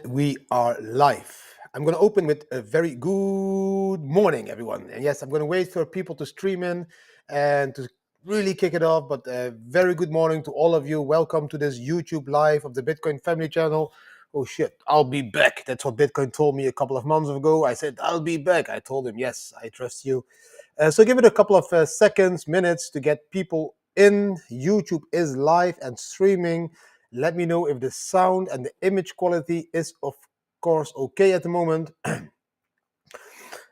We are live. I'm going to open with a very good morning, everyone. And yes, I'm going to wait for people to stream in and to really kick it off. But a very good morning to all of you. Welcome to this YouTube live of the Bitcoin Family Channel. Oh shit, I'll be back. That's what Bitcoin told me a couple of months ago. I said, I'll be back. I told him, yes, I trust you. So give it a couple of seconds, minutes to get people in. YouTube is live and streaming. Let me know if the sound and the image quality is, of course, okay at the moment.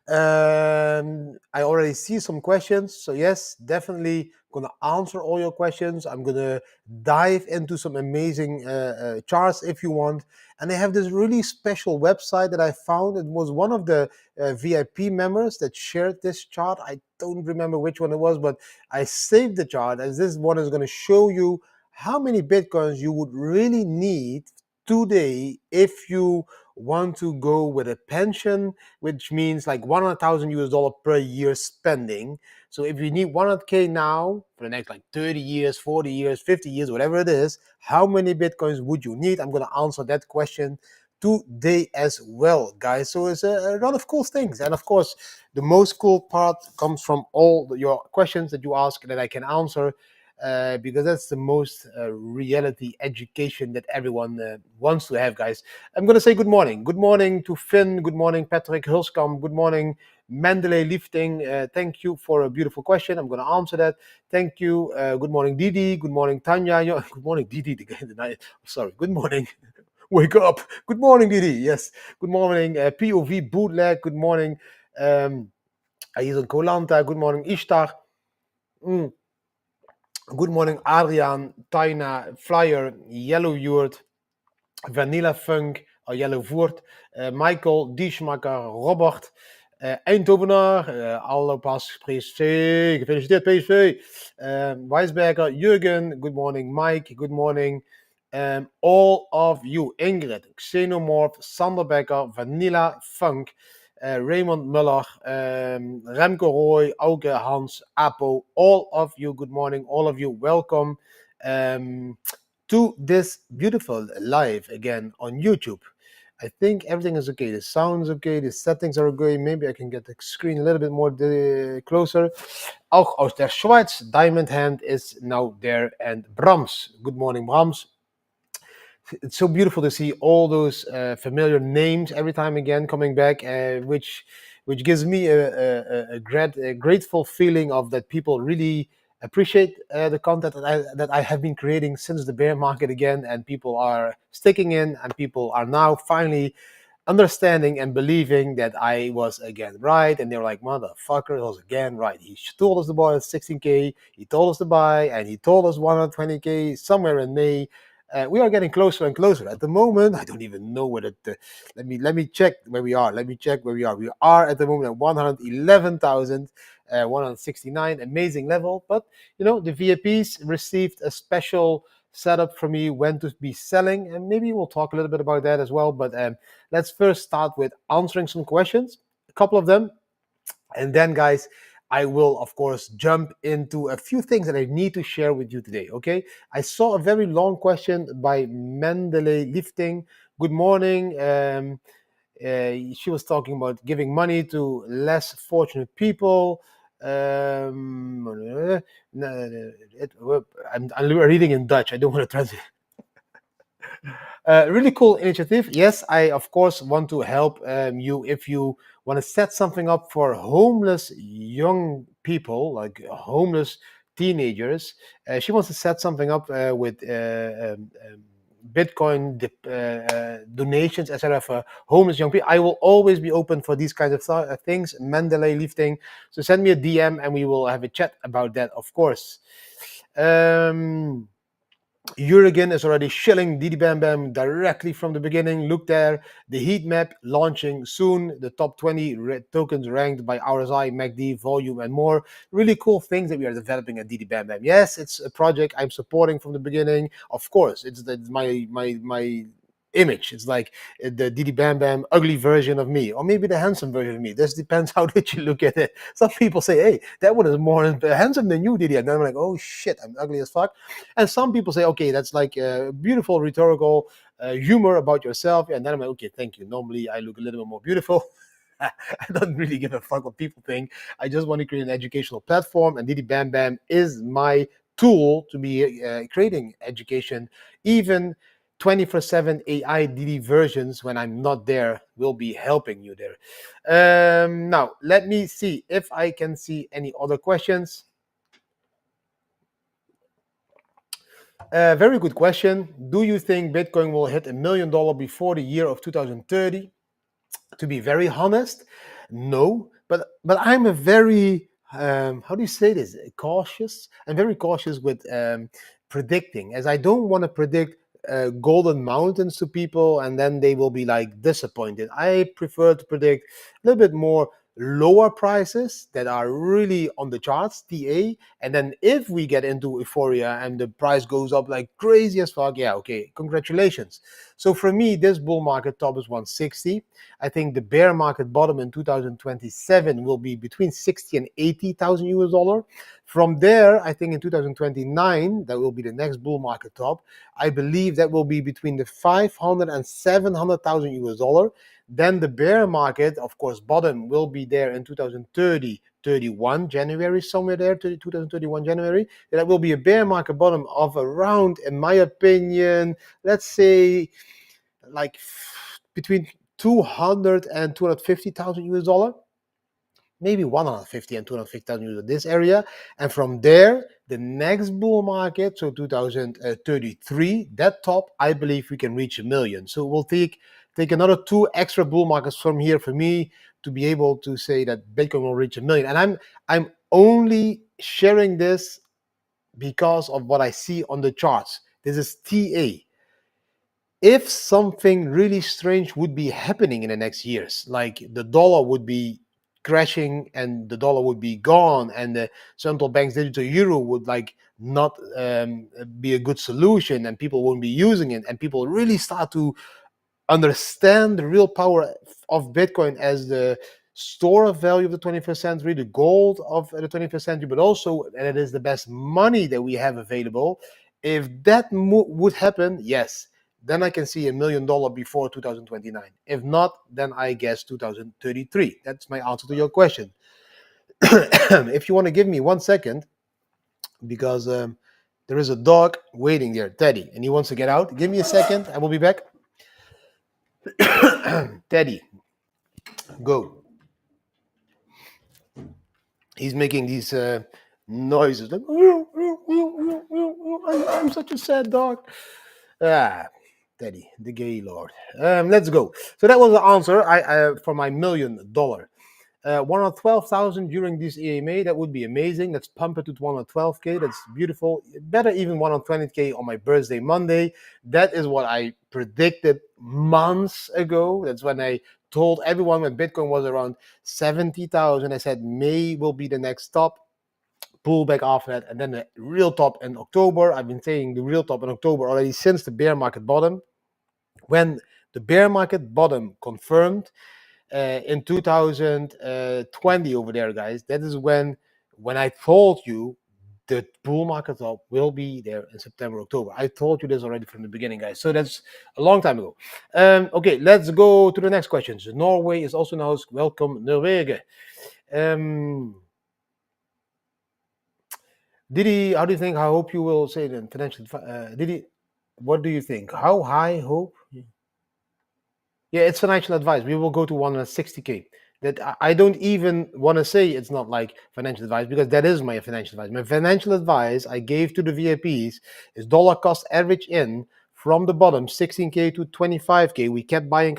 I already see some questions. So yes, definitely going to answer all your questions. I'm going to dive into some amazing charts if you want. And they have this really special website that I found. It was one of the VIP members that shared this chart. I don't remember which one it was, but I saved the chart, as this one is going to show you how many Bitcoins you would really need today if you want to go with a pension, which means like $100,000 per year spending. So if you need 100K now for the next like 30 years, 40 years, 50 years, whatever it is, how many Bitcoins would you need? I'm going to answer that question today as well, guys. So it's a lot of cool things. And of course, the most cool part comes from all your questions that you ask that I can answer. Because that's the most reality education that everyone wants to have, guys. I'm going to say good morning. Good morning to Finn. Good morning, Patrick Hulskam. Good morning, Mendeley Lifting. Thank you for a beautiful question. I'm going to answer that. Thank you. Good morning, Didi. Good morning, Tanya. Good morning, Didi. Sorry. Good morning. Wake up. Good morning, Didi. Yes. Good morning, POV Bootleg. Good morning, Aizan Kolanta. Good morning, Ishtar. Good morning, Adriaan, Taina, Flyer, Yellow Yurt, Vanilla Funk, Yellow Voert, Michael, Diesmaker, Robert, Eindhovenaar, Allo Pas, PSV, gefeliciteerd PSV, Weisberger, Jurgen, good morning, Mike, good morning, all of you, Ingrid, Xenomorph, Sander Becker, Vanilla Funk, Raymond Muller, Remco Roy, Auke, Hans, Apo, all of you, good morning, all of you, welcome to this beautiful live again on YouTube. I think everything is okay. The sound is okay. The settings are okay. Maybe I can get the screen a little bit more closer. Auch aus der Schweiz, Diamond Hand is now there. And Brahms. Good morning, Brahms. It's so beautiful to see all those familiar names every time again coming back, which gives me a grateful feeling of that people really appreciate the content that I have been creating since the bear market again, and people are sticking in, and people are now finally understanding and believing that I was again right, and they're like, motherfucker, I was again right. He told us to buy at 16K, he told us to buy, and he told us 120K somewhere in May. We are getting closer and closer. At the moment, I don't even know what it. Let me check where we are. We are at the moment at 111,169, amazing level. But the VIPs received a special setup for me when to be selling, and maybe we'll talk a little bit about that as well. But let's first start with answering some questions, a couple of them, and then, guys, I will, of course, jump into a few things that I need to share with you today, okay? I saw a very long question by Mendeley Lifting. Good morning. She was talking about giving money to less fortunate people. I'm reading in Dutch. I don't want to translate. Really cool initiative. Yes, I, of course, want to help you if you want to set something up for homeless young people, like homeless teenagers. She wants to set something up with Bitcoin donations, etc., for homeless young people. I will always be open for these kinds of things. Mendeley Lifting. So send me a DM and we will have a chat about that, of course. Jurgen is already shilling Didi Bam Bam directly from the beginning. Look there, the heat map launching soon. The top 20 tokens ranked by RSI, MACD, volume, and more. Really cool things that we are developing at Didi Bam Bam. Yes, it's a project I'm supporting from the beginning. Of course, it's my image. It's like the Didi Bam Bam ugly version of me, or maybe the handsome version of me. This depends how did you look at it. Some people say, hey, that one is more handsome than you, Didi. And then I'm like, oh shit, I'm ugly as fuck. And some people say, okay, that's like a beautiful rhetorical humor about yourself. And then I'm like, okay, thank you. Normally I look a little bit more beautiful. I don't really give a fuck what people think. I just want to create an educational platform, and Didi Bam Bam is my tool to be creating education. Even 24/7 AI Didi versions, when I'm not there, will be helping you there. Now, let me see if I can see any other questions. Very good question. Do you think Bitcoin will hit $1 million before the year of 2030? To be very honest, no. But I'm a very how do you say this? Cautious. I'm very cautious with predicting, as I don't want to predict golden mountains to people and then they will be like disappointed. I prefer to predict a little bit more lower prices that are really on the charts, TA, and then if we get into euphoria and the price goes up like crazy as fuck, yeah, okay, congratulations. So for me, this bull market top is 160. I think the bear market bottom in 2027 will be between 60 and 80,000 US dollar. From there, I think in 2029, that will be the next bull market top. I believe that will be between the 500 and 700,000 US dollar. Then the bear market, of course, bottom will be there in 2030, 31 January, somewhere there, 2031 January. That will be a bear market bottom of around, in my opinion, let's say like between 200 and 250,000 US dollar, maybe 150 and 250,000 US this area. And from there, the next bull market, so 2033, that top, I believe we can reach $1 million. So we'll take another 2 extra bull markets from here for me to be able to say that Bitcoin will reach $1 million. And I'm only sharing this because of what I see on the charts. This is TA. If something really strange would be happening in the next years, like the dollar would be crashing and the dollar would be gone and the central bank's digital euro would like not be a good solution and people won't be using it and people really start to understand the real power of Bitcoin as the store of value of the 21st century, the gold of the 21st century, but also and it is the best money that we have available. If that would happen, yes, then I can see $1 million before 2029. If not, then I guess 2033. That's my answer to your question. If you want to give me 1 second, because there is a dog waiting there, Teddy, and he wants to get out. Give me a second. I will be back. Teddy, go. He's making these noises like, I'm such a sad dog. Teddy, the gay lord. Let's go. So that was the answer for my $1 million. 112,000 during this EMA, that would be amazing. Let's pump it to 112K. That's beautiful. Better even 120K on my birthday Monday. That is what I predicted months ago. That's when I told everyone when Bitcoin was around 70,000. I said May will be the next top. Pull back after that, and then the real top in October. I've been saying the real top in October already since the bear market bottom. When the bear market bottom confirmed, in 2020 over there, guys, that is when I told you the bull market top will be there in September, October. I told you this already from the beginning, guys. So that's a long time ago. Okay, let's go to the next questions. Norway is also now welcome, Norwegen. Didi, how do you think? I hope you will say the financial. Didi, what do you think? How high hope? Yeah, it's financial advice. We will go to 160K. That I don't even want to say it's not like financial advice because that is my financial advice. My financial advice I gave to the VIPs is dollar cost average in from the bottom 16K to 25K. We kept buying,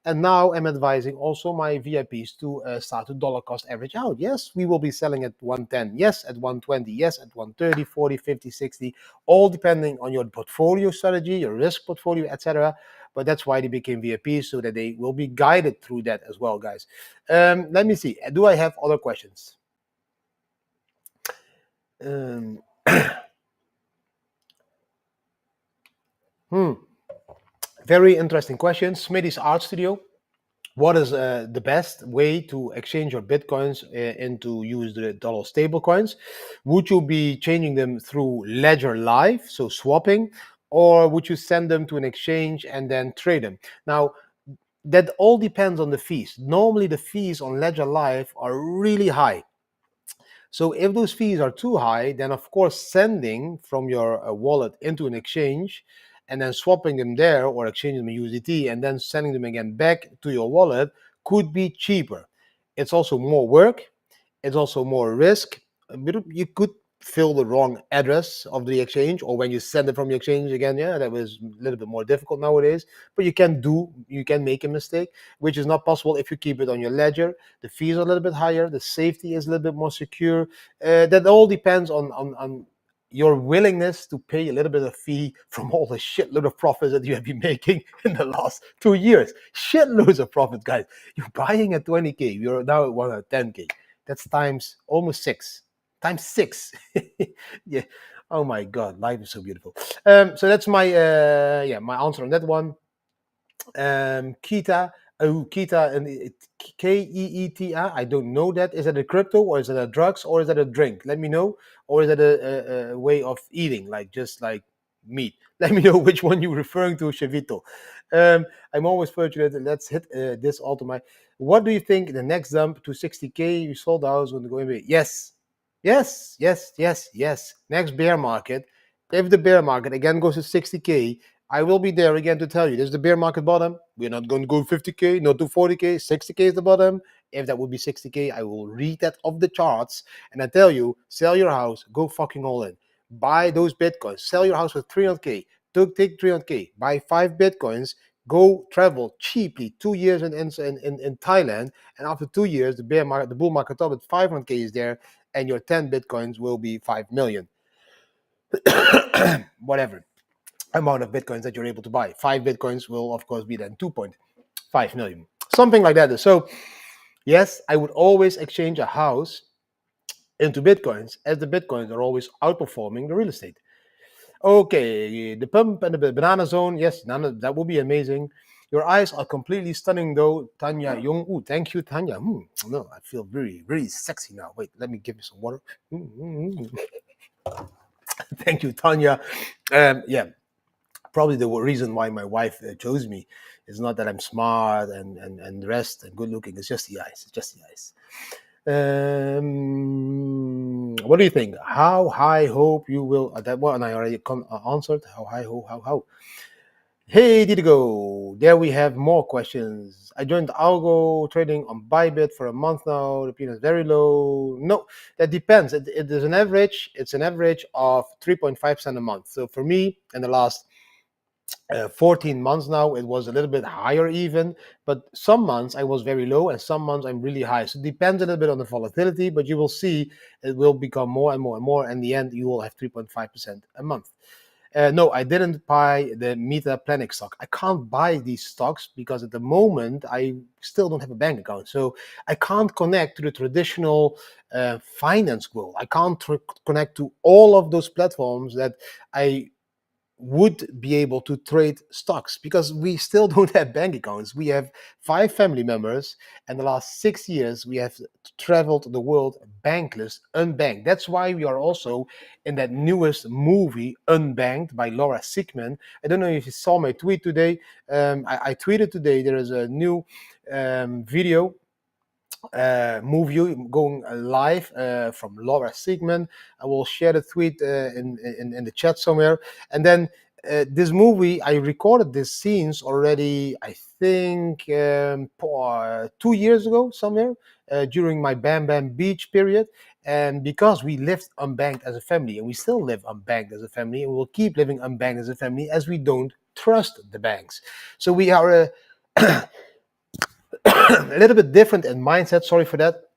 and now I'm advising also my VIPs to start to dollar cost average out. Yes, we will be selling at 110. Yes, at 120. Yes, at 130, 40, 50, 60. All depending on your portfolio strategy, your risk portfolio, etc. But that's why they became VIPs, so that they will be guided through that as well, guys. Let me see. Do I have other questions? Very interesting question. Smitty's Art Studio. What is the best way to exchange your bitcoins into US dollar stable coins? Would you be changing them through Ledger Live, so swapping, or would you send them to an exchange and then trade them? Now, that all depends on the fees. Normally, the fees on Ledger Live are really high. So if those fees are too high, then of course sending from your wallet into an exchange and then swapping them there or exchanging them in USDT and then sending them again back to your wallet could be cheaper. It's also more work. It's also more risk. You could fill the wrong address of the exchange, or when you send it from the exchange again, yeah, that was a little bit more difficult nowadays. But you can make a mistake, which is not possible if you keep it on your ledger. The fees are a little bit higher. The safety is a little bit more secure. That all depends on your willingness to pay a little bit of fee from all the shitload of profits that you have been making in the last 2 years. Shitloads of profit, guys. You're buying at 20K. You're now at 110K. That's times almost six. Times six. Yeah. Oh my God, life is so beautiful. So that's my my answer on that one. Kita, Kita, and Keeta. I don't know that. Is that a crypto or is it a drugs or is that a drink? Let me know. Or is that a way of eating, like just like meat? Let me know which one you're referring to, Chavito. I'm always fortunate. Let's hit this auto. What do you think the next jump to 60K you sold out is going to go in? Yes, yes, yes, yes, yes. Next bear market. If the bear market again goes to 60K, I will be there again to tell you this is the bear market bottom. We're not going to go 50K, not to 40K. 60K is the bottom. If that would be 60K, I will read that off the charts and I tell you, sell your house, go fucking all in. Buy those bitcoins. Sell your house for 300K. Take 300K. Buy 5 bitcoins. Go travel cheaply 2 years in Thailand, and after 2 years, the bull market top at 500K is there, and your 10 bitcoins will be 5 million. Whatever amount of bitcoins that you're able to buy. 5 bitcoins will, of course, be then 2.5 million. Something like that. So, yes, I would always exchange a house into bitcoins, as the bitcoins are always outperforming the real estate. Okay, the pump and the banana zone. Yes, that will be amazing. Your eyes are completely stunning, though, Tanya Young. Ooh, thank you, Tanya. No, I feel very, very sexy now. Wait, let me give you some water. Thank you, Tanya. Yeah, probably the reason why my wife chose me is not that I'm smart and dressed and good looking. It's just the eyes. It's just the eyes. What do you think? How high hope you will? That one I already answered. How high hope? How? Hey, did it go? There we have more questions. I joined Algo trading on Bybit for a month now. The P is very low. No, that depends. It is an average. It's an average of 3.5% a month. So for me, in the last 14 months now, it was a little bit higher even, but some months I was very low and some months I'm really high. So it depends a little bit on the volatility, but you will see it will become more and more and more. In the end, you will have 3.5% a month. No, I didn't buy the Meta Planic stock. I can't buy these stocks because at the moment I still don't have a bank account. So I can't connect to the traditional finance world. I can't connect to all of those platforms that I would be able to trade stocks because we still don't have bank accounts. We have 5 family members, and the last 6 years we have traveled the world bankless, unbanked. That's why we are also in that newest movie, Unbanked, by Laura Sickman. I don't know if you saw my tweet today. I tweeted today there is a new video movie going live from Laura Sigman. I will share the tweet in the chat somewhere. And then this movie, I recorded these scenes already, I think 2 years ago somewhere during my Bam Bam Beach period. And because we lived unbanked as a family, and we still live unbanked as a family, and we will keep living unbanked as a family as we don't trust the banks. So we are a little bit different in mindset, sorry for that,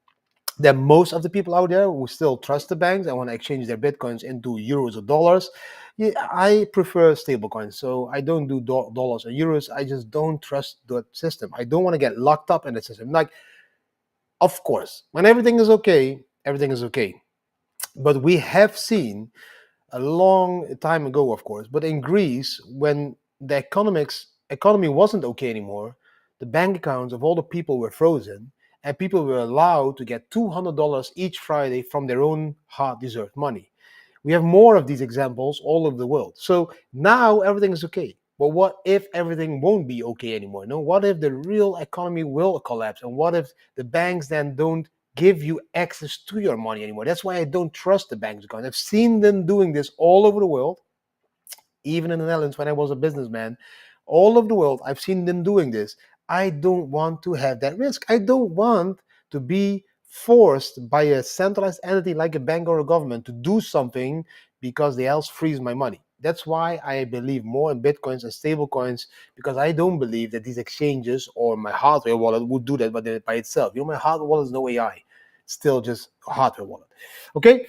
than most of the people out there who still trust the banks and want to exchange their bitcoins into euros or dollars. Yeah, I prefer stablecoins, so I don't do dollars or euros. I just don't trust that system. I don't want to get locked up in the system. Like, of course, when everything is okay, everything is okay. But we have seen a long time ago, of course, but in Greece, when the economics economy wasn't okay anymore, the bank accounts of all the people were frozen, and people were allowed to get $200 each Friday from their own hard-deserved money. We have more of these examples all over the world. So now everything is okay. But what if everything won't be okay anymore? No, what if the real economy will collapse? And what if the banks then don't give you access to your money anymore? That's why I don't trust the banks, because I've seen them doing this all over the world, even in the Netherlands when I was a businessman. All over the world, I've seen them doing this. I don't want to have that risk. I don't want to be forced by a centralized entity like a bank or a government to do something because they else freeze my money. That's why I believe more in bitcoins and stable coins, because I don't believe that these exchanges or my hardware wallet would do that by itself. My hardware wallet is no AI. It's still just a hardware wallet. Okay.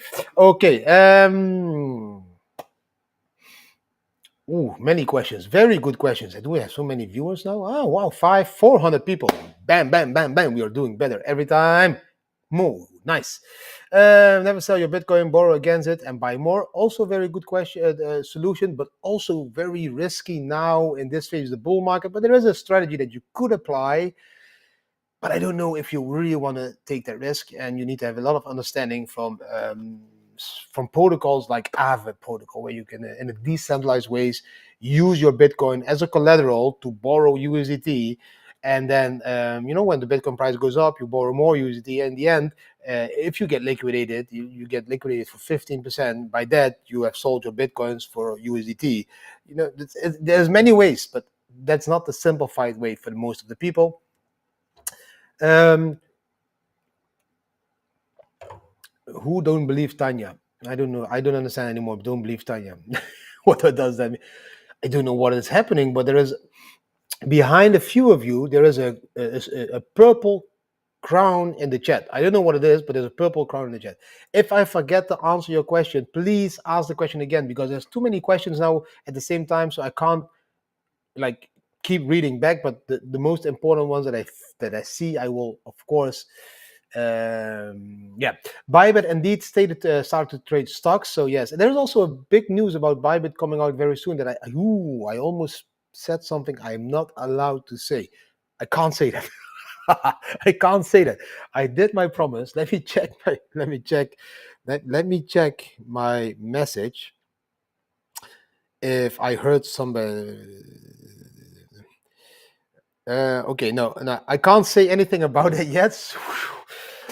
Ooh, many questions. Very good questions. Do we have so many viewers now? Oh, wow. 400 people. Bam, bam, bam, bam. We are doing better every time. Move. Nice. Never sell your Bitcoin, borrow against it, and buy more. Also, very good question, solution, but also very risky now in this phase of the bull market. But there is a strategy that you could apply. But I don't know if you really want to take that risk, and you need to have a lot of understanding from protocols like Aave protocol, where you can, in a decentralized ways, use your Bitcoin as a collateral to borrow USDT, and then when the Bitcoin price goes up, you borrow more USDT. In the end, if you get liquidated, you get liquidated for 15%. By that, you have sold your Bitcoins for USDT. There's many ways, but that's not the simplified way for most of the people. Who don't believe Tanya? I don't know. I don't understand anymore. Don't believe Tanya. What does that mean? I don't know what is happening, but there is, behind a few of you, there is a purple crown in the chat. I don't know what it is, but there's a purple crown in the chat. If I forget to answer your question, please ask the question again, because there's too many questions now at the same time, so I can't keep reading back. But the most important ones that I see, I will of course. Bybit indeed started to trade stocks. So yes, there's also a big news about Bybit coming out very soon that I almost said something I'm not allowed to say. I can't say that. I can't say that. I did my promise. Let me check my message. If I heard somebody. Okay, no, I can't say anything about it yet.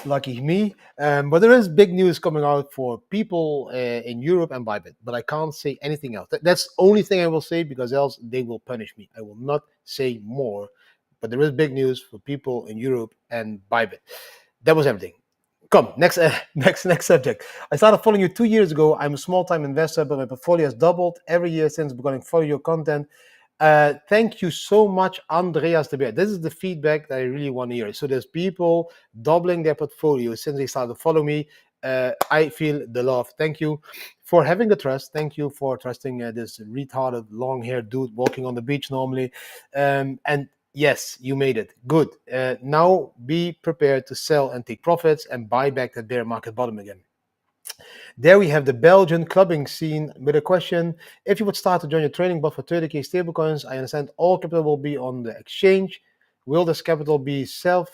Lucky me. But there is big news coming out for people in Europe and Bybit. But I can't say anything else. That's the only thing I will say, because else they will punish me. I will not say more. But there is big news for people in Europe and Bybit. That was everything. Come, next subject. I started following you 2 years ago. I'm a small-time investor, but my portfolio has doubled every year since beginning to follow your content. Thank you so much, Andreas de Beer. This is the feedback that I really want to hear. So there's people doubling their portfolio since they started to follow me. I feel the love. Thank you for having the trust. Thank you for trusting this retarded, long-haired dude walking on the beach normally. And yes, you made it. Good. Now be prepared to sell and take profits and buy back that bear market bottom again. There we have the Belgian clubbing scene with a question. If you would start to join your trading bot for 30k stablecoins, I understand all capital will be on the exchange. Will this capital be safe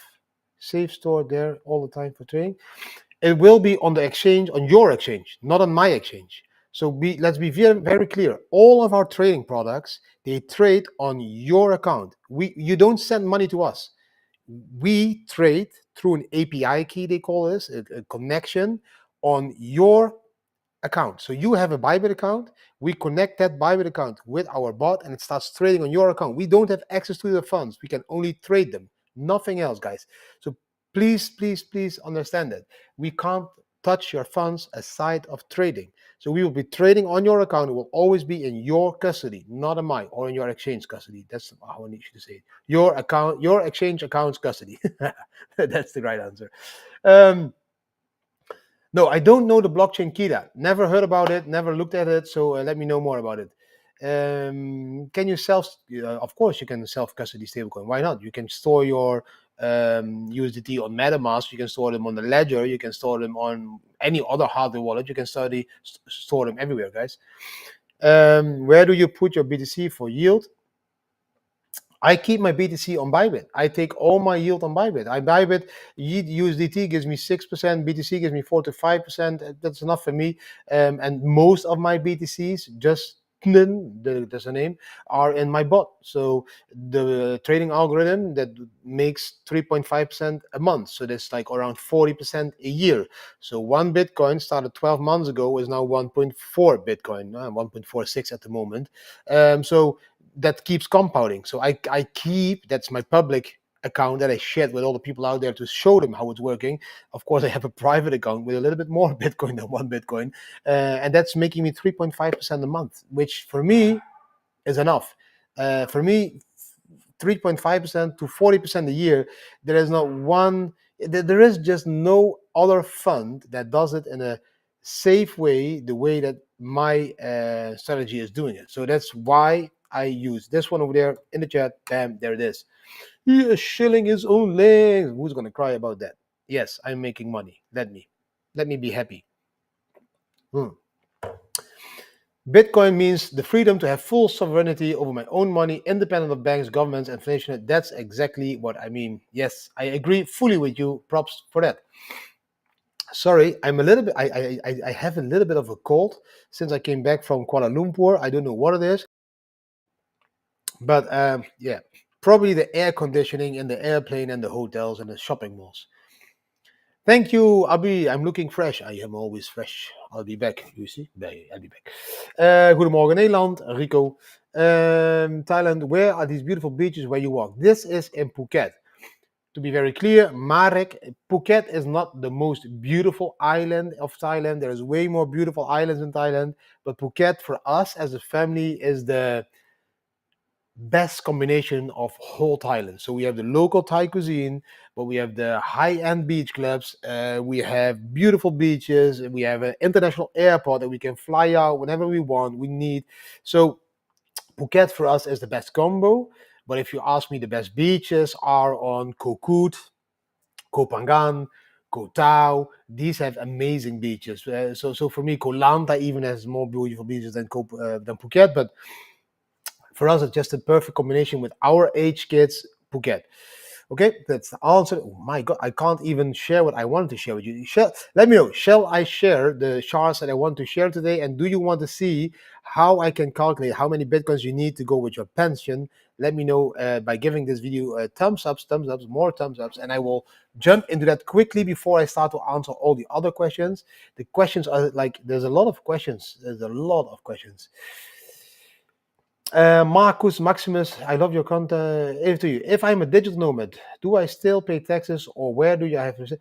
stored there all the time for trading? It will be on the exchange, on your exchange, not on my exchange. So let's be very, very clear. All of our trading products, they trade on your account. You don't send money to us. We trade through an API key, they call this, a connection on your account. So you have a Bybit account, we connect that Bybit account with our bot, and it starts trading on your account. We don't have access to the funds. We can only trade them, nothing else, guys. So please understand that. We can't touch your funds aside of trading. So we will be trading on your account. It will always be in your custody, not in mine, or in your exchange custody. That's how I need you to say it. Your account, your exchange account's custody. That's the right answer. No, I don't know the blockchain Kida. Never heard about it, never looked at it, so let me know more about it. Can you of course you can self-custody stablecoin. Why not? You can store your USDT on MetaMask, you can store them on the Ledger, you can store them on any other hardware wallet, you can store them everywhere, guys. Where do you put your BTC for yield? I keep my BTC on Bybit. I take all my yield on Bybit. I Bybit, USDT gives me 6%, BTC gives me 4 to 5%. That's enough for me. And most of my BTCs, just there's a name, are in my bot. So the trading algorithm that makes 3.5% a month. So that's like around 40% a year. So one Bitcoin started 12 months ago is now 1.4 Bitcoin, 1.46 at the moment. So that keeps compounding. So I keep, that's my public account that I shared with all the people out there to show them how it's working. Of course, I have a private account with a little bit more Bitcoin than one Bitcoin. And that's making me 3.5% a month, which for me is enough. For me, 3.5% to 40% a year, there is not one, there is just no other fund that does it in a safe way, the way that my strategy is doing it. So that's why I use this one over there in the chat. Bam, there it is. He is shilling his own legs. Who's going to cry about that? Yes, I'm making money. Let me be happy. Bitcoin means the freedom to have full sovereignty over my own money, independent of banks, governments, and inflation. That's exactly what I mean. Yes, I agree fully with you. Props for that. Sorry, I'm a little bit. I have a little bit of a cold since I came back from Kuala Lumpur. I don't know what it is, but yeah, probably the air conditioning in the airplane and the hotels and the shopping malls. Thank you, Abi. I'm looking fresh. I am always fresh. I'll be back. You see? Nee, I'll be back. Goedemorgen Nederland, Rico. Thailand, where are these beautiful beaches where you walk? This is in Phuket. To be very clear, Marek, Phuket is not the most beautiful island of Thailand. There's way more beautiful islands in Thailand. But Phuket, for us as a family, is the best combination of whole Thailand. So we have the local Thai cuisine, but we have the high-end beach clubs. We have beautiful beaches. We have an international airport that we can fly out whenever we want. We need. So Phuket for us is the best combo. But if you ask me, the best beaches are on Koh Koot, Koh Phangan, Koh Tao. These have amazing beaches. So for me, Koh Lanta even has more beautiful beaches than Phuket. But for us, it's just a perfect combination with our age kids, Phuket. Okay, that's the answer. Oh my God, I can't even share what I wanted to share with you. Let me know, shall I share the charts that I want to share today? And do you want to see how I can calculate how many Bitcoins you need to go with your pension? Let me know by giving this video a thumbs ups, more thumbs ups, and I will jump into that quickly before I start to answer all the other questions. The questions are like, there's a lot of questions. Marcus Maximus, I love your content. If I'm a digital nomad, do I still pay taxes, or where do you have to?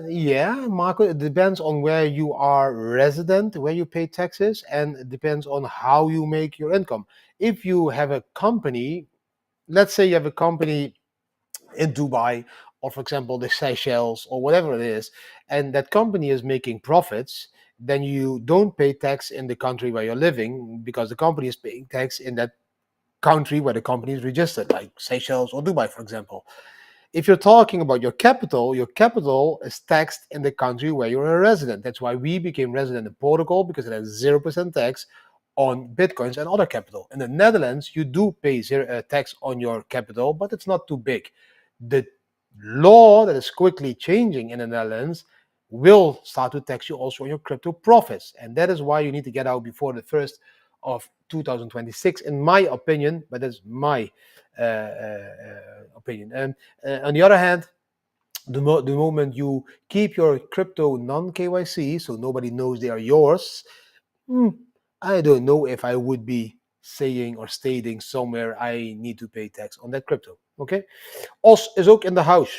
Yeah, Marcus, it depends on where you are resident, where you pay taxes, and it depends on how you make your income. If you have a company, let's say you have a company in Dubai, or for example, the Seychelles, or whatever it is, and that company is making profits, then you don't pay tax in the country where you're living because the company is paying tax in that country where the company is registered, like Seychelles or Dubai, for example. If you're talking about your capital is taxed in the country where you're a resident. That's why we became resident in Portugal, because it has 0% tax on Bitcoins and other capital. In the Netherlands, you do pay tax on your capital, but it's not too big. The law that is quickly changing in the Netherlands will start to tax you also on your crypto profits. And that is why you need to get out before the 1st of 2026, in my opinion, but that's my opinion. And on the other hand, the moment you keep your crypto non-KYC, so nobody knows they are yours, I don't know if I would be saying or stating somewhere I need to pay tax on that crypto. Okay? Os is ook in the house.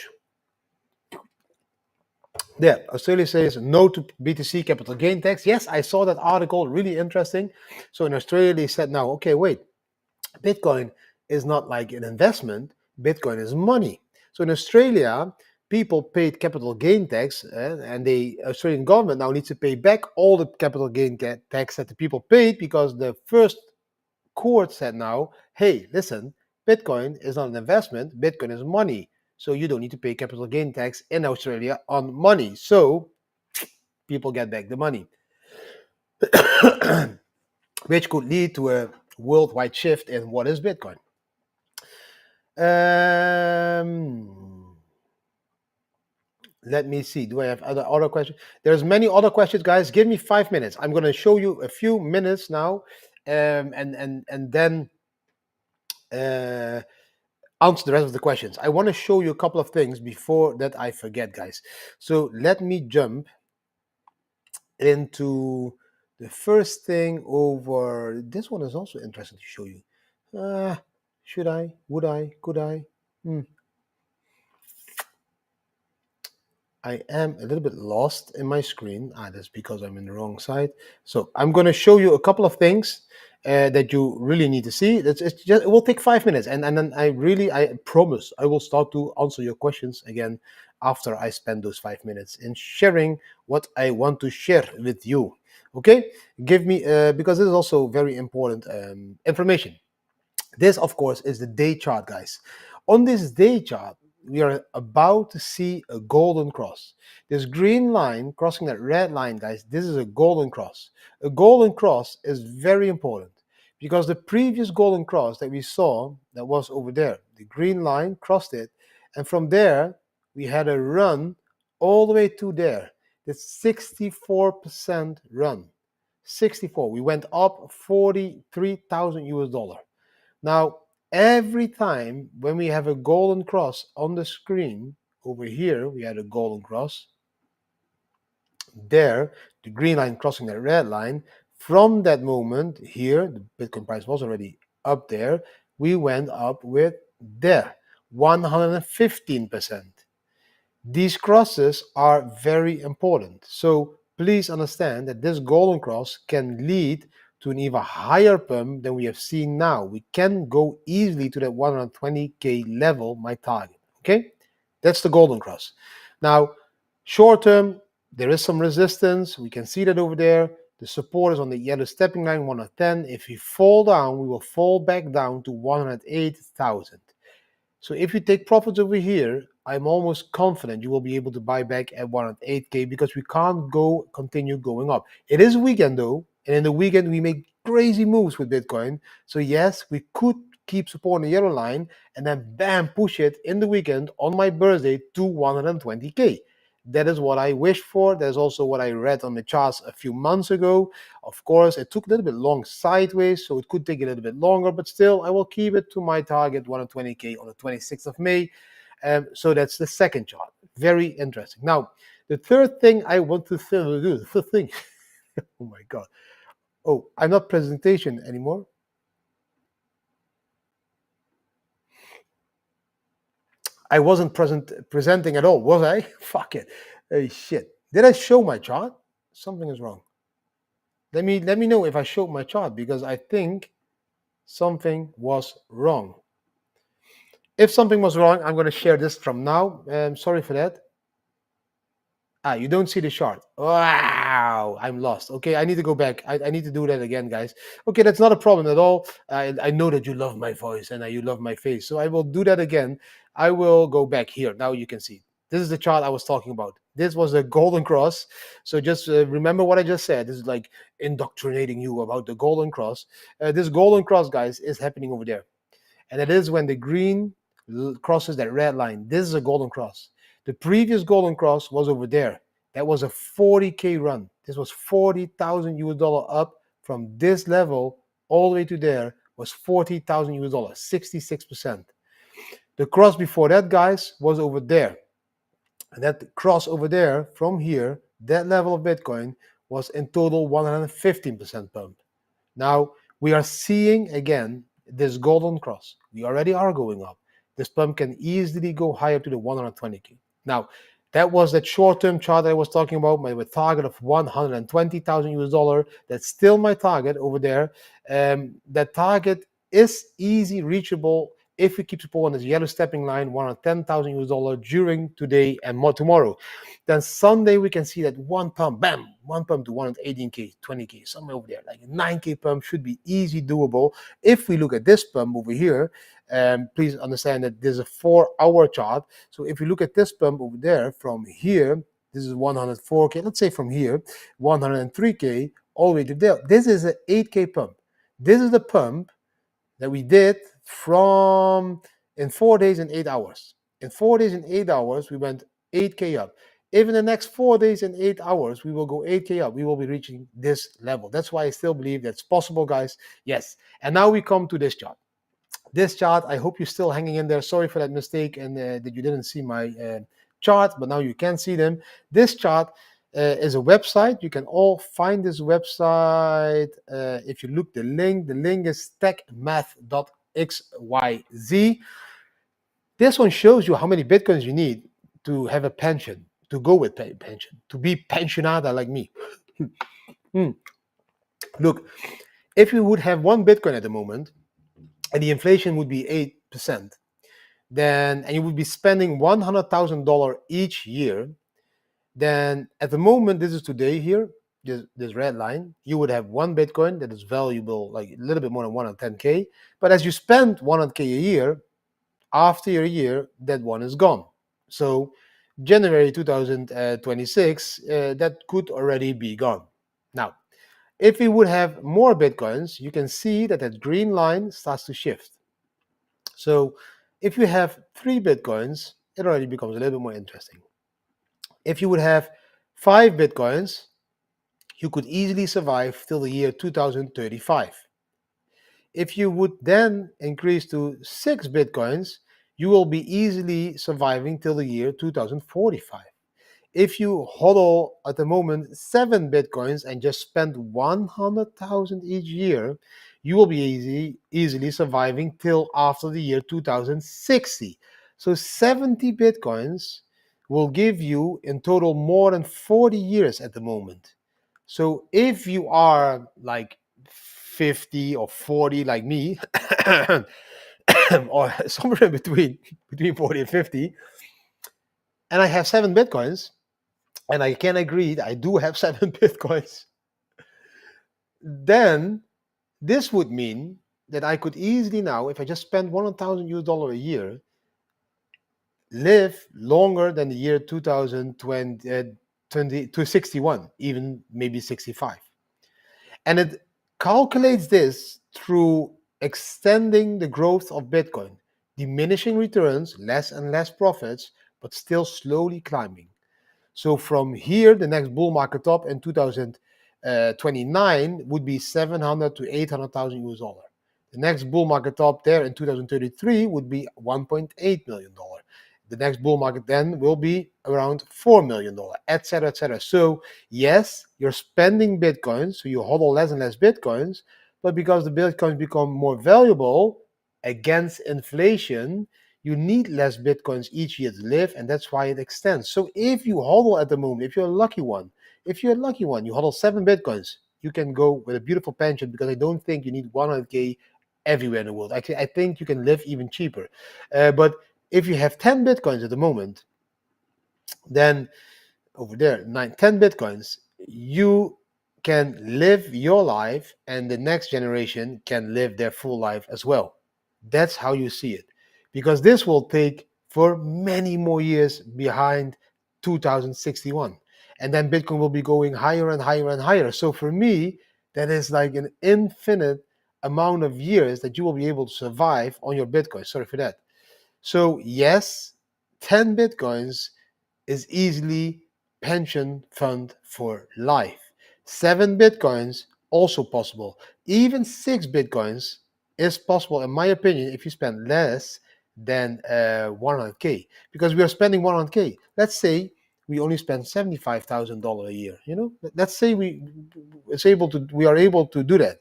There, Australia says no to BTC capital gain tax. Yes, I saw that article, really interesting. So in Australia, they said, now, okay, wait, Bitcoin is not like an investment, Bitcoin is money. So in Australia, people paid capital gain tax, and the Australian government now needs to pay back all the capital gain tax that the people paid, because the first court said now, hey, listen, Bitcoin is not an investment, Bitcoin is money. So you don't need to pay capital gain tax in Australia on money. So people get back the money, which could lead to a worldwide shift in what is Bitcoin. Let me see. Do I have other questions? There's many other questions, guys. Give me 5 minutes. I'm going to show you a few minutes now, and then uh, answer the rest of the questions. I want to show you a couple of things before that I forget, guys. So let me jump into the first thing over. This one is also interesting to show you. Should I? Would I? Could I? Hmm. I am a little bit lost in my screen. That's because I'm in the wrong side. So I'm going to show you a couple of things that you really need to see. It's just, it will take 5 minutes, and then I promise I will start to answer your questions again after I spend those 5 minutes in sharing what I want to share with you. Okay, give me because this is also very important information. This, of course, is the day chart, guys. On this day chart, we are about to see a golden cross. This green line crossing that red line, guys, this is a golden cross. A golden cross is very important because the previous golden cross that we saw, that was over there, the green line crossed it, and from there, we had a run all the way to there. It's 64% run. 64. We went up 43,000 US dollar. Now, every time when we have a golden cross on the screen, over here we had a golden cross, there, the green line crossing the red line, from that moment here, the Bitcoin price was already up there, we went up with there, 115%. These crosses are very important. So please understand that this golden cross can lead to an even higher pump than we have seen now. We can go easily to that 120K level, my target. Okay? That's the golden cross. Now, short term, there is some resistance. We can see that over there. The support is on the yellow stepping line, 110. If we fall down, we will fall back down to 108,000. So if you take profits over here, I'm almost confident you will be able to buy back at 108K because we can't continue going up. It is a weekend though, and in the weekend we make crazy moves with Bitcoin. So yes, we could keep supporting the yellow line and then bam, push it in the weekend on my birthday to 120K. That is what I wish for. That's also what I read on the charts a few months ago. Of course, it took a little bit long sideways, so it could take a little bit longer, but still, I will keep it to my target, 120K on the 26th of May. So that's the second chart. Very interesting. Now, the third thing I want to do, the third thing, oh my God. Oh, I'm not presentation anymore. I wasn't presenting at all, was I? Fuck it. Hey, shit. Did I show my chart? Something is wrong. Let me know if I showed my chart because I think something was wrong. If something was wrong, I'm going to share this from now. Sorry for that. You don't see the chart. Wow, I'm lost. Okay, I need to go back. I need to do that again, guys. Okay, that's not a problem at all. I know that you love my voice and you love my face. So I will do that again. I will go back here. Now you can see. This is the chart I was talking about. This was a golden cross. So just remember what I just said. This is like indoctrinating you about the golden cross. This golden cross, guys, is happening over there. And it is when the green crosses that red line. This is a golden cross. The previous golden cross was over there. That was a 40K run. This was 40,000 US dollar up from this level all the way to there was 40,000 US dollars, 66%. The cross before that, guys, was over there. And that cross over there from here, that level of Bitcoin was in total 115% pump. Now we are seeing again this golden cross. We already are going up. This pump can easily go higher to the 120K. Now, that was that short-term chart I was talking about, my target of 120,000 US dollar. That's still my target over there. That target is easy reachable if we keep supporting this yellow stepping line, 110,000 US dollar during today and more tomorrow. Then Sunday we can see that one pump, bam, one pump to 118K, 20K, somewhere over there, like a 9K pump should be easy doable. If we look at this pump over here, please understand that there's a 4-hour chart. So if you look at this pump over there, from here, this is 104K, let's say from here, 103K, all the way to there. This is an 8K pump. This is the pump that we did from in 4 days and 8 hours. In 4 days and 8 hours, we went 8K up. If in the next 4 days and 8 hours, we will go 8K up, we will be reaching this level. That's why I still believe that's possible, guys. Yes. And now we come to this chart. This chart, I hope you're still hanging in there. Sorry for that mistake and that you didn't see my chart, but now you can see them. This chart is a website. You can all find this website. If you look the link is techmath.xyz. This one shows you how many Bitcoins you need to have a pension, to go with pension, to be pensionada like me. Look, if you would have one Bitcoin at the moment, and the inflation would be 8%, then, and you would be spending $100,000 each year, then at the moment, this is today here, this red line, you would have one Bitcoin that is valuable, like a little bit more than 110K. But as you spend 100K a year, after a year, that one is gone. So January 2026, that could already be gone. Now, if we would have more Bitcoins, you can see that that green line starts to shift. So if you have 3 Bitcoins, it already becomes a little bit more interesting. If you would have 5 Bitcoins, you could easily survive till the year 2035. If you would then increase to 6 Bitcoins, you will be easily surviving till the year 2045. If you hodl at the moment 7 Bitcoins and just spend 100,000 each year, you will be easily surviving till after the year 2060. So 70 Bitcoins will give you in total more than 40 years at the moment. So if you are like 50 or 40 like me, or somewhere in between 40 and 50, and I have 7 Bitcoins, and I can agree that I do have 7 Bitcoins, then this would mean that I could easily now, if I just spend $100,000 a year, live longer than the year 2020 to 61, even maybe 65. And it calculates this through extending the growth of Bitcoin, diminishing returns, less and less profits, but still slowly climbing. So from here, the next bull market top in 2029 would be 700 to 800,000 US dollar. The next bull market top there in 2033 would be 1.8 million dollar. The next bull market then will be around $4 million, etc., etc. So yes, you're spending Bitcoins, so you hodl less and less Bitcoins, but because the Bitcoins become more valuable against inflation, you need less Bitcoins each year to live, and that's why it extends. So if you hodl at the moment, if you're a lucky one, you hodl 7 Bitcoins, you can go with a beautiful pension, because I don't think you need 100K everywhere in the world. Actually, I think you can live even cheaper. But if you have 10 Bitcoins at the moment, then over there, 10 Bitcoins, you can live your life, and the next generation can live their full life as well. That's how you see it. Because this will take for many more years behind 2061. And then Bitcoin will be going higher and higher and higher. So for me, that is like an infinite amount of years that you will be able to survive on your Bitcoin. Sorry for that. So yes, 10 Bitcoins is easily pension fund for life. 7 Bitcoins, also possible. Even 6 Bitcoins is possible, in my opinion, if you spend less than 100K. Because we are spending 100K. Let's say we only spend $75,000 a year. Let's say we are able to do that.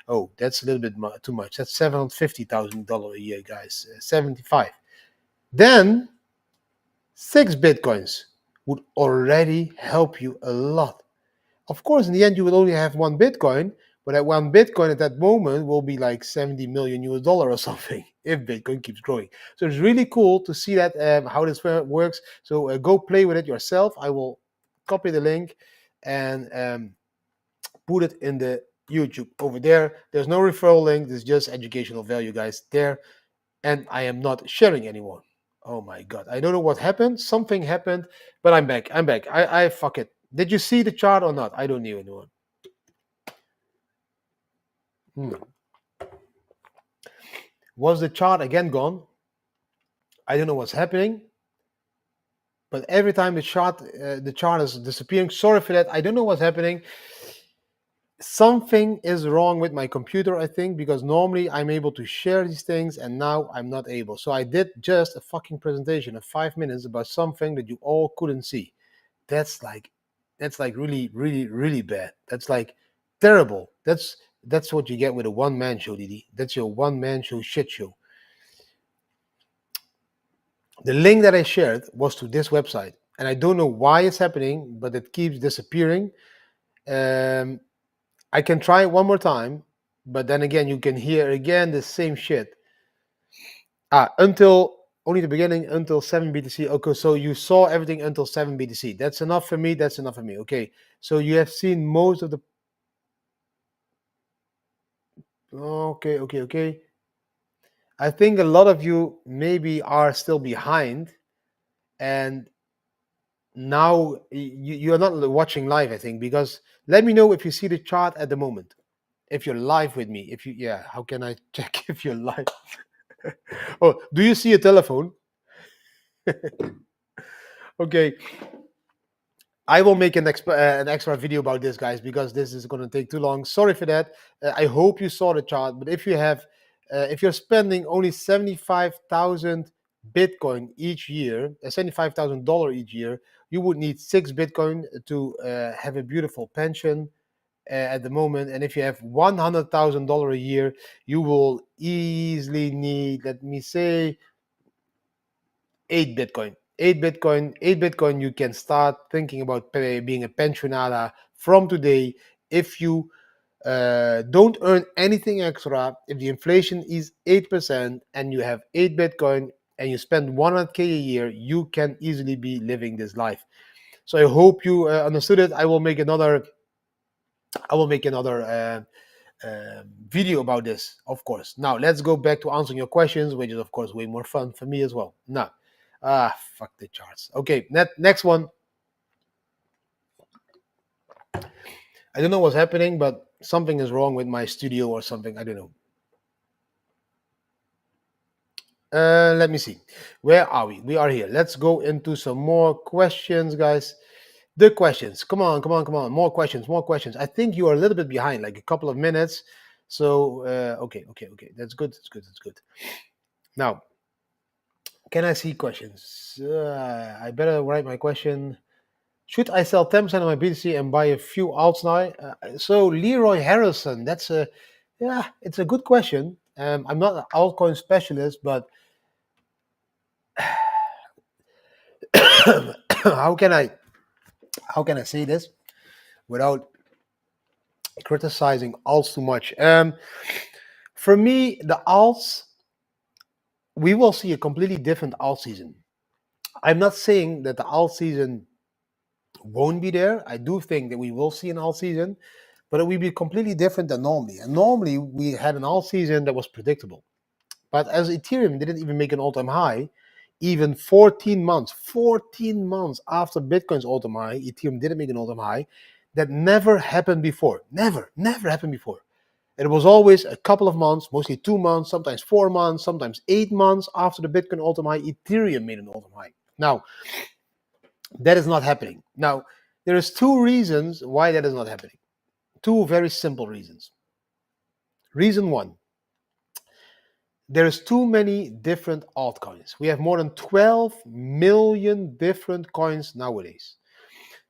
Oh, that's a little bit too much. That's $750,000 a year, guys. 75. Then 6 Bitcoins would already help you a lot. Of course, in the end, you will only have 1 Bitcoin, but that 1 Bitcoin at that moment will be like 70 million US dollar or something if Bitcoin keeps growing. So it's really cool to see that how this works. So go play with it yourself. I will copy the link and put it in the YouTube over there. There's no referral link. There's just educational value, guys, there. And I am not sharing anymore. Oh my God. I don't know what happened. Something happened, but I'm back. I fuck it. Did you see the chart or not? I don't know anyone. Was the chart again gone? I don't know what's happening, but every time the chart is disappearing. Sorry for that. I don't know what's happening. Something is wrong with my computer, I think, because normally I'm able to share these things and now I'm not able. So I did just a fucking presentation of 5 minutes about something that you all couldn't see. That's like really, really, really bad. That's like terrible. That's what you get with a one-man show, Didi. That's your one-man show shit show. The link that I shared was to this website, and I don't know why it's happening, but it keeps disappearing. I can try it one more time, but then again, you can hear again the same shit. Until only the beginning, until 7 BTC. Okay, so you saw everything until 7 BTC. That's enough for me. That's enough for me. Okay, so you have seen most of the. Okay. I think a lot of you maybe are still behind, and now you're not watching live, I think, because let me know if you see the chart at the moment. If you're live with me, if you, yeah, how can I check if you're live? Oh, do you see a telephone? Okay, I will make an extra video about this, guys, because this is going to take too long. Sorry for that. I hope you saw the chart, but if you have, if you're spending only 75,000 Bitcoin each year, $75,000 each year, you would need 6 Bitcoin to have a beautiful pension at the moment. And if you have $100,000 a year, you will easily need, let me say, 8 Bitcoin. 8 Bitcoin, you can start thinking about being a pensionada from today. If you don't earn anything extra, if the inflation is 8% and you have 8 Bitcoin and you spend 100K a year, you can easily be living this life. So I hope you understood it. I will make another video about this, of course. Now let's go back to answering your questions, which is of course way more fun for me as well. Now, fuck the charts. Okay, next one. I don't know what's happening, but something is wrong with my studio or something. I don't know. Let me see. Where are we? We are here. Let's go into some more questions, guys. The questions. Come on. More questions. I think you are a little bit behind, like a couple of minutes. So, okay. That's good. Now, can I see questions? I better write my question. Should I sell 10% of my BTC and buy a few alts now? So Leroy Harrison, it's a good question. I'm not an altcoin specialist, but how can I say this without criticizing alts too much? For me, the alts, we will see a completely different alt season. I'm not saying that the alt season won't be there. I do think that we will see an alt season, but it will be completely different than normally. And normally we had an alt season that was predictable. But as Ethereum didn't even make an all-time high, even 14 months after Bitcoin's all-time high, Ethereum didn't make an all-time high. That never happened before. Never happened before. It was always a couple of months, mostly 2 months, sometimes 4 months, sometimes 8 months after the Bitcoin all-time high, Ethereum made an all-time high. Now, that is not happening. Now, there is 2 reasons why that is not happening. 2 very simple reasons. Reason 1, there's too many different altcoins. We have more than 12 million different coins nowadays.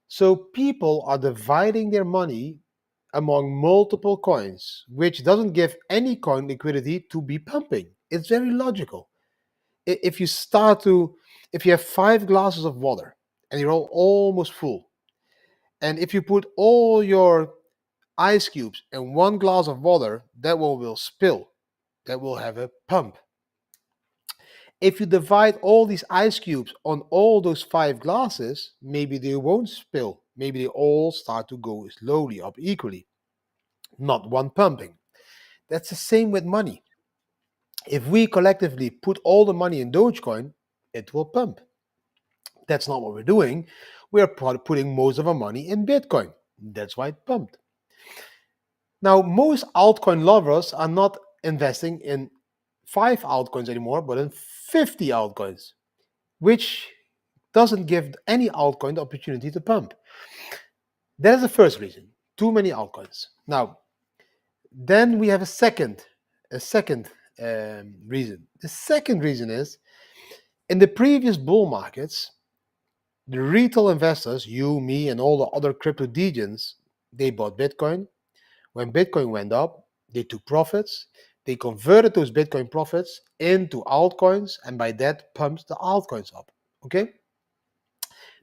So people are dividing their money among multiple coins, which doesn't give any coin liquidity to be pumping. It's very logical. If you have 5 glasses of water and you're all almost full, and if you put all your ice cubes in 1 glass of water, that one will spill. That will have a pump. If you divide all these ice cubes on all those 5 glasses, maybe they won't spill. Maybe they all start to go slowly up equally, not one pumping. That's the same with money. If we collectively put all the money in Dogecoin, it will pump. That's not what we're doing. We're putting most of our money in Bitcoin. That's why it pumped. Now, most altcoin lovers are not investing in 5 altcoins anymore, but in 50 altcoins, which doesn't give any altcoin the opportunity to pump. That is the first reason. Too many altcoins. Now, then we have a second reason. The second reason is in the previous bull markets, the retail investors, you, me, and all the other crypto degens, they bought Bitcoin. When Bitcoin went up, they took profits. They converted those Bitcoin profits into altcoins, and by that pumped the altcoins up. Okay?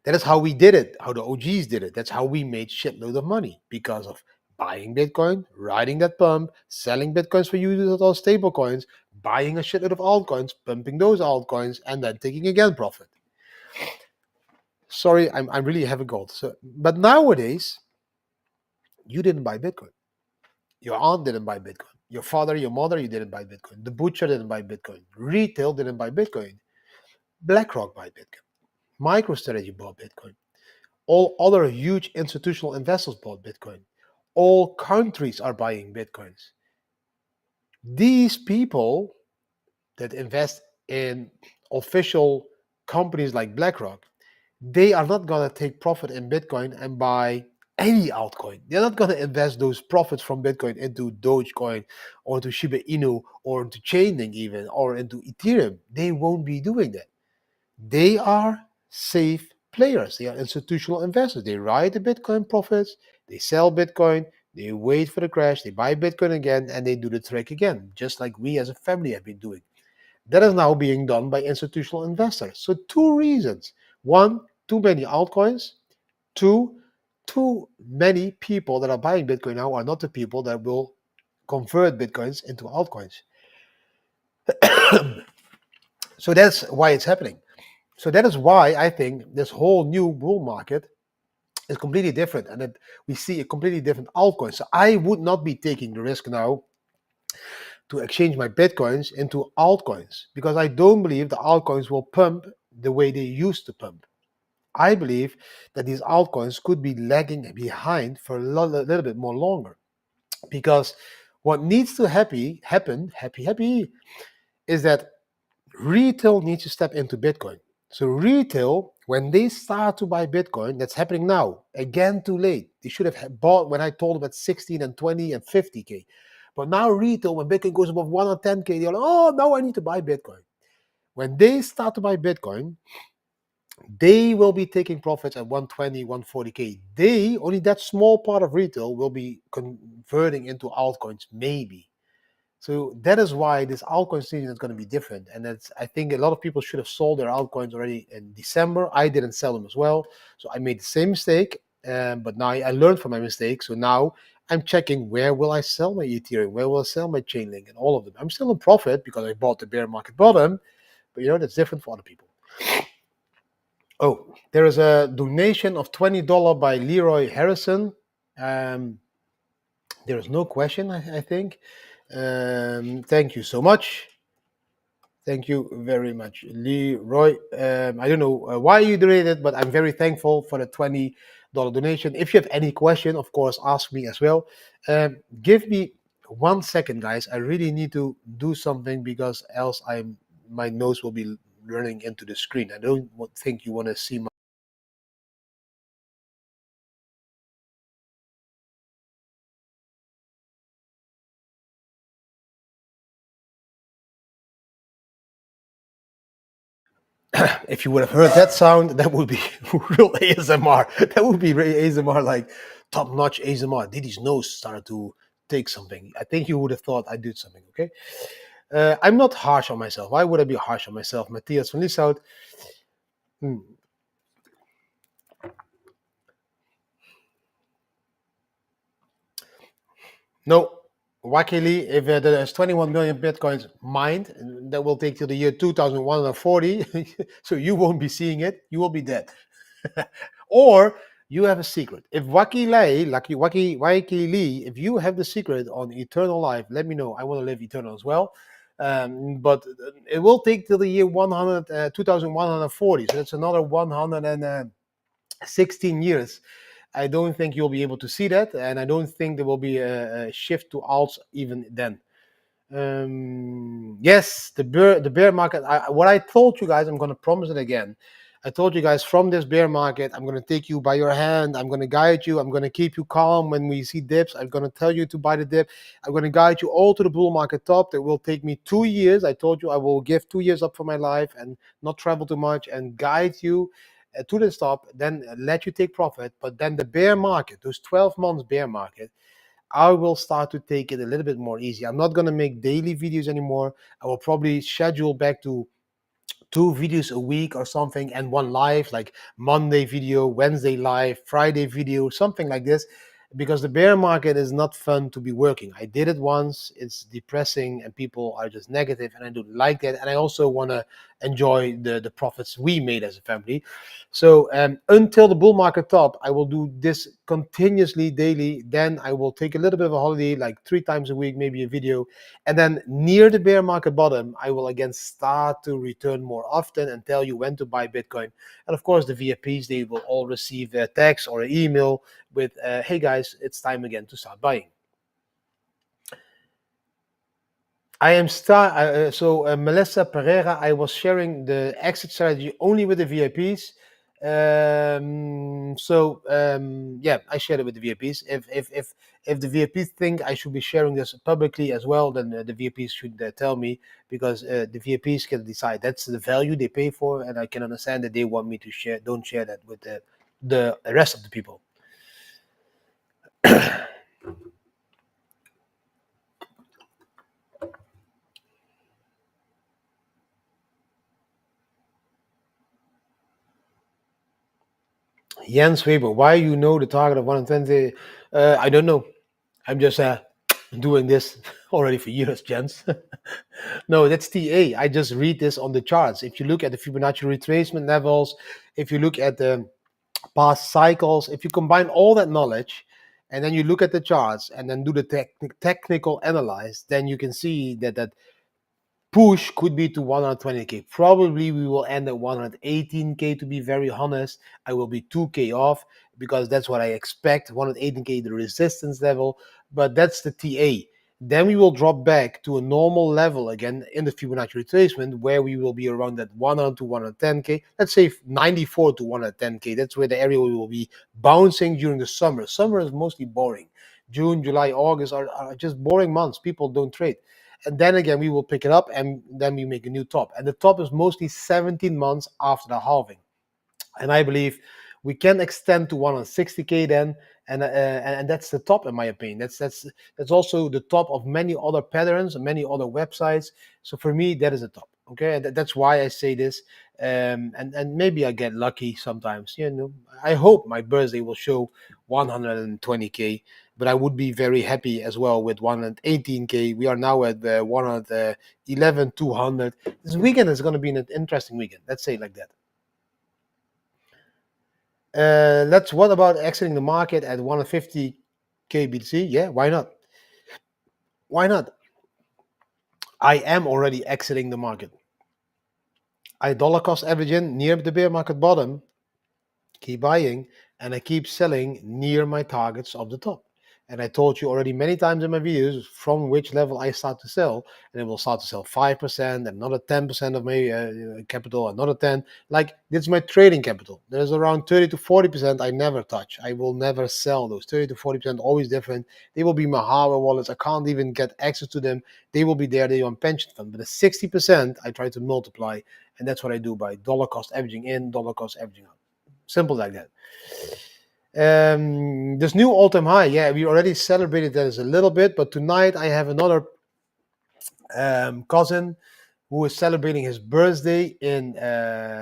That is how we did it, how the OGs did it. That's how we made shitload of money because of buying Bitcoin, riding that pump, selling Bitcoins for users of those stable coins, buying a shitload of altcoins, pumping those altcoins, and then taking again profit. Sorry, I'm really heavy gold. But nowadays, you didn't buy Bitcoin. Your aunt didn't buy Bitcoin. Your father, your mother, you didn't buy Bitcoin. The butcher didn't buy Bitcoin. Retail didn't buy Bitcoin. BlackRock bought Bitcoin. MicroStrategy bought Bitcoin. All other huge institutional investors bought Bitcoin. All countries are buying Bitcoins. These people that invest in official companies like BlackRock, they are not going to take profit in Bitcoin and buy any altcoin. They're not going to invest those profits from Bitcoin into Dogecoin or into Shiba Inu or into Chainlink even or into Ethereum. They won't be doing that. They are safe players. They are institutional investors. They ride the Bitcoin profits, they sell Bitcoin, they wait for the crash, they buy Bitcoin again, and they do the trick again, just like we as a family have been doing. That is now being done by institutional investors. So two reasons. One, too many altcoins. Two, too many people that are buying Bitcoin now are not the people that will convert Bitcoins into altcoins. So that's why it's happening. So that is why I think this whole new bull market is completely different and that we see a completely different altcoin. So I would not be taking the risk now to exchange my Bitcoins into altcoins because I don't believe the altcoins will pump the way they used to pump. I believe that these altcoins could be lagging behind for a little bit more longer because what needs to happen, is that retail needs to step into Bitcoin. So retail, when they start to buy Bitcoin, that's happening now. Again, too late. They should have bought when I told them at 16 and 20 and 50K. But now retail, when Bitcoin goes above 110K, they're like, oh, now I need to buy Bitcoin. When they start to buy Bitcoin, they will be taking profits at 120, 140K. Only that small part of retail will be converting into altcoins, maybe. So that is why this altcoin season is going to be different. And I think a lot of people should have sold their altcoins already in December. I didn't sell them as well. So I made the same mistake, but now I learned from my mistake. So now I'm checking where will I sell my Ethereum, where will I sell my Chainlink and all of them. I'm still in profit because I bought the bear market bottom, but that's different for other people. Oh, there is a donation of $20 by Leroy Harrison. There is no question, I think. Thank you so much. Thank you very much, Leroy. I don't know why you donated, but I'm very thankful for the $20 donation. If you have any question, of course, ask me as well. Give me 1 second, guys. I really need to do something because else my nose will be running into the screen. I don't think you want to see my. If you would have heard that sound, that would be real ASMR. That would be real ASMR, like top-notch ASMR. Didi's nose started to take something. I think you would have thought I did something, okay? I'm not harsh on myself. Why would I be harsh on myself? Matthias van Lieshout. No, luckily, if there's 21 million Bitcoins mined, that will take till the year 2140. So you won't be seeing it. You will be dead. Or you have a secret. If Waki Lee, if you have the secret on eternal life, let me know. I want to live eternal as well. But it will take till the year 2140. So that's another 116 years. I don't think you'll be able to see that, and I don't think there will be a shift to alts even then. Yes, the bear market. What I told you guys, I'm going to promise it again. I told you guys from this bear market, I'm going to take you by your hand. I'm going to guide you. I'm going to keep you calm when we see dips. I'm going to tell you to buy the dip. I'm going to guide you all to the bull market top. That will take me 2 years. I told you I will give 2 years up for my life and not travel too much and guide you to the top. Then let you take profit. But then the bear market, those 12 months bear market, I will start to take it a little bit more easy. I'm not going to make daily videos anymore. I will probably schedule back to 2 videos a week or something, and one live, like Monday video, Wednesday live, Friday video, something like this, because the bear market is not fun to be working. I did it once, it's depressing and people are just negative, and I don't like that. And I also want to enjoy the profits we made as a family. So until the bull market top, I will do this continuously daily. Then I will take a little bit of a holiday, like 3 times a week, maybe a video. And then near the bear market bottom, I will again start to return more often and tell you when to buy Bitcoin. And of course, the VIPs, they will all receive a text or an email with, hey guys, it's time again to start buying. I am Melissa Pereira. I was sharing the exit strategy only with the VIPs. Yeah, I shared it with the VIPs. If the VIPs think I should be sharing this publicly as well, then the VIPs should tell me, because the VIPs can decide. That's the value they pay for, and I can understand that they want me to share. Don't share that with the rest of the people. Jens Weber, why you know the target of 120? I don't know. I'm just doing this already for years, Jens. No, that's TA. I just read this on the charts. If you look at the Fibonacci retracement levels, if you look at the past cycles, if you combine all that knowledge and then you look at the charts and then do the technical analyze, then you can see that push could be to 120k. Probably we will end at 118k, to be very honest. I will be 2k off because that's what I expect. 118k, the resistance level, but that's the TA. Then we will drop back to a normal level again in the Fibonacci retracement, where we will be around that 100 to 110k. Let's say 94 to 110k. That's where the area we will be bouncing during the summer. Summer is mostly boring. June, July, August are just boring months. People don't trade. And then again, we will pick it up and then we make a new top. And the top is mostly 17 months after the halving. And I believe we can extend to 160k then, and that's the top in my opinion. That's also the top of many other patterns and many other websites. So for me, that is the top. Okay, and that's why I say this. And maybe I get lucky sometimes. I hope my birthday will show 120k, but I would be very happy as well with 118k. We are now at 111, 200. This weekend is going to be an interesting weekend. Let's say it like that. What about exiting the market at 150k BTC? Yeah, why not? Why not? I am already exiting the market. I dollar cost averaging near the bear market bottom, keep buying, and I keep selling near my targets of the top. And I told you already many times in my videos from which level I start to sell, and it will start to sell 5%, another 10% of my capital, another 10. Like, this is my trading capital. There's around 30 to 40% I never touch. I will never sell those 30 to 40%, always different. They will be my hardware wallets. I can't even get access to them. They will be there. They're on pension fund. But the 60% I try to multiply, and that's what I do by dollar cost averaging in, dollar cost averaging out. Simple like that. This new all-time high, yeah, we already celebrated that a little bit, but tonight I have another cousin who is celebrating his birthday in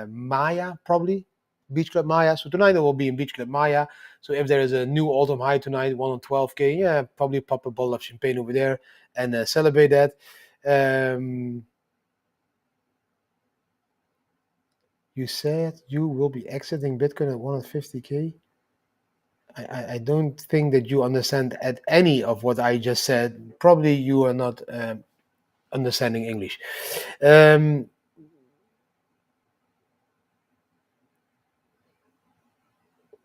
Maya, probably Beach Club Maya. So tonight I will be in Beach Club Maya. So if there is a new all-time high tonight, 112k, yeah, probably pop a bottle of champagne over there and celebrate that. You said you will be exiting Bitcoin at 150k. I don't think that you understand at any of what I just said. Probably you are not understanding English.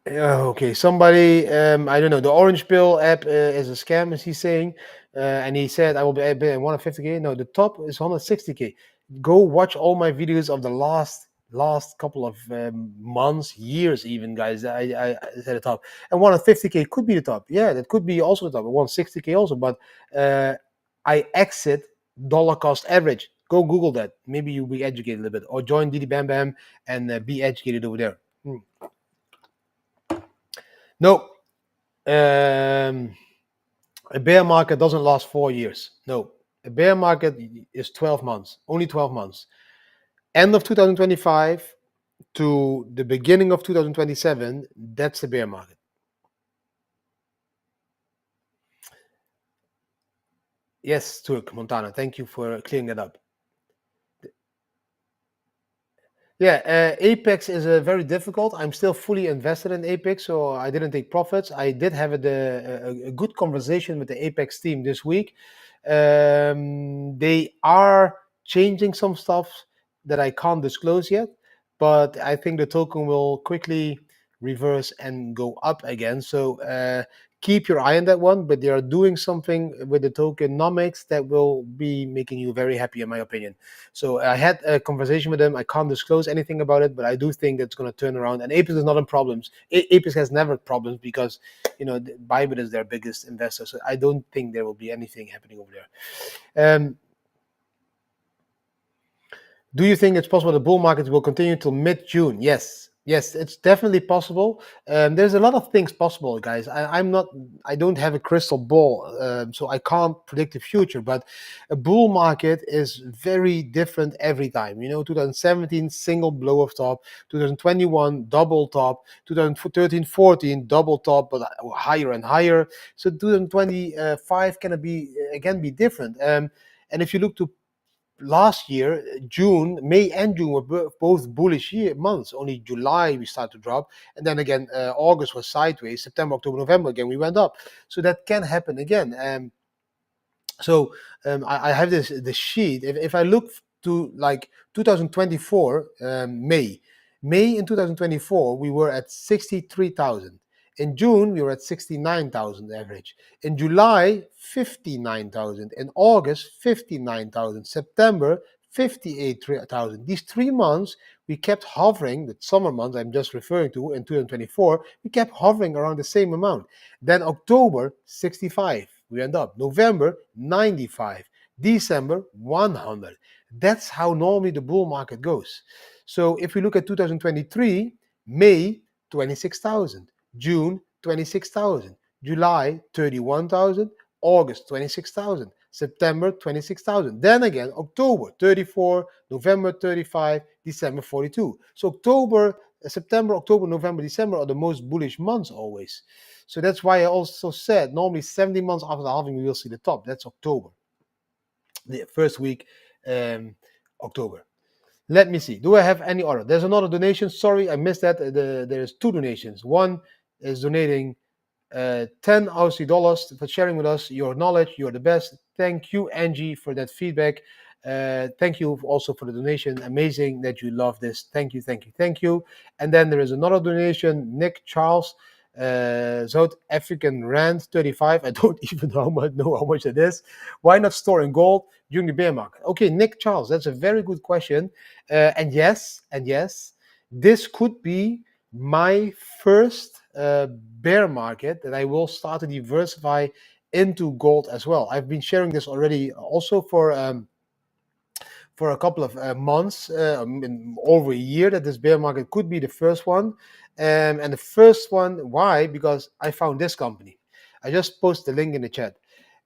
Okay, somebody, I don't know, the Orange Pill app is a scam, is he saying? and he said I will be at 150k. No, the top is 160k. Go watch all my videos of the last couple of months, years, even, guys. I said the top, and 150k could be the top. Yeah, that could be also the top. 160k also, but I exit dollar cost average. Go Google that. Maybe you'll be educated a little bit, or join Didi Bam Bam and be educated over there. No, a bear market doesn't last 4 years. No, a bear market is 12 months, only 12 months. End of 2025 to the beginning of 2027, that's the bear market. Yes, Turk, Montana, thank you for clearing that up. Yeah, Apex is very difficult. I'm still fully invested in Apex, so I didn't take profits. I did have a good conversation with the Apex team this week. They are changing some stuff that I can't disclose yet, but I think the token will quickly reverse and go up again. So keep your eye on that one. But they are doing something with the tokenomics that will be making you very happy, in my opinion. So I had a conversation with them. I can't disclose anything about it, but I do think it's going to turn around. And Apex is not in problems. Apex has never had problems because, Bybit is their biggest investor. So I don't think there will be anything happening over there. Do you think it's possible the bull market will continue till mid-June? Yes, it's definitely possible. There's a lot of things possible, guys. I don't have a crystal ball, so I can't predict the future. But a bull market is very different every time. 2017 single blow of top, 2021 double top, 2013-14 double top, but higher and higher. So 2025 can be different. And if you look to last year, May and June were both bullish months. Only July we start to drop, and then again August was sideways. September, October, November again we went up. So that can happen again. I have this sheet. If I look to like 2024 May in 2024 we were at 63,000. In June, we were at 69,000 average. In July, 59,000. In August, 59,000. September, 58,000. These 3 months, we kept hovering, the summer months I'm just referring to in 2024, we kept hovering around the same amount. Then October, 65. We end up. November, 95. December, 100. That's how normally the bull market goes. So if we look at 2023, May, 26,000. June, 26,000. July, 31,000. August, 26,000. September, 26,000. Then again, October, 34. November, 35. December, 42. So September, October, November, December are the most bullish months always. So that's why I also said normally 70 months after the halving we will see the top. That's October. The first week, October. Let me see. Do I have any other? There's another donation. Sorry, I missed that. There's 2 donations. One is donating 10 Aussie dollars for sharing with us your knowledge. You're the best. Thank you, Angie, for that feedback. Thank you also for the donation. Amazing that you love this. Thank you, thank you, thank you. And then there is another donation, Nick Charles, South African Rand 35. I don't even know how much it is. Why not store in gold during the bear market? Okay, Nick Charles, that's a very good question. And yes, this could be my first bear market that I will start to diversify into gold as well. I've been sharing this already also for a couple of months, over a year, that this bear market could be the first one. And the first one, why? Because I found this company. I just posted the link in the chat.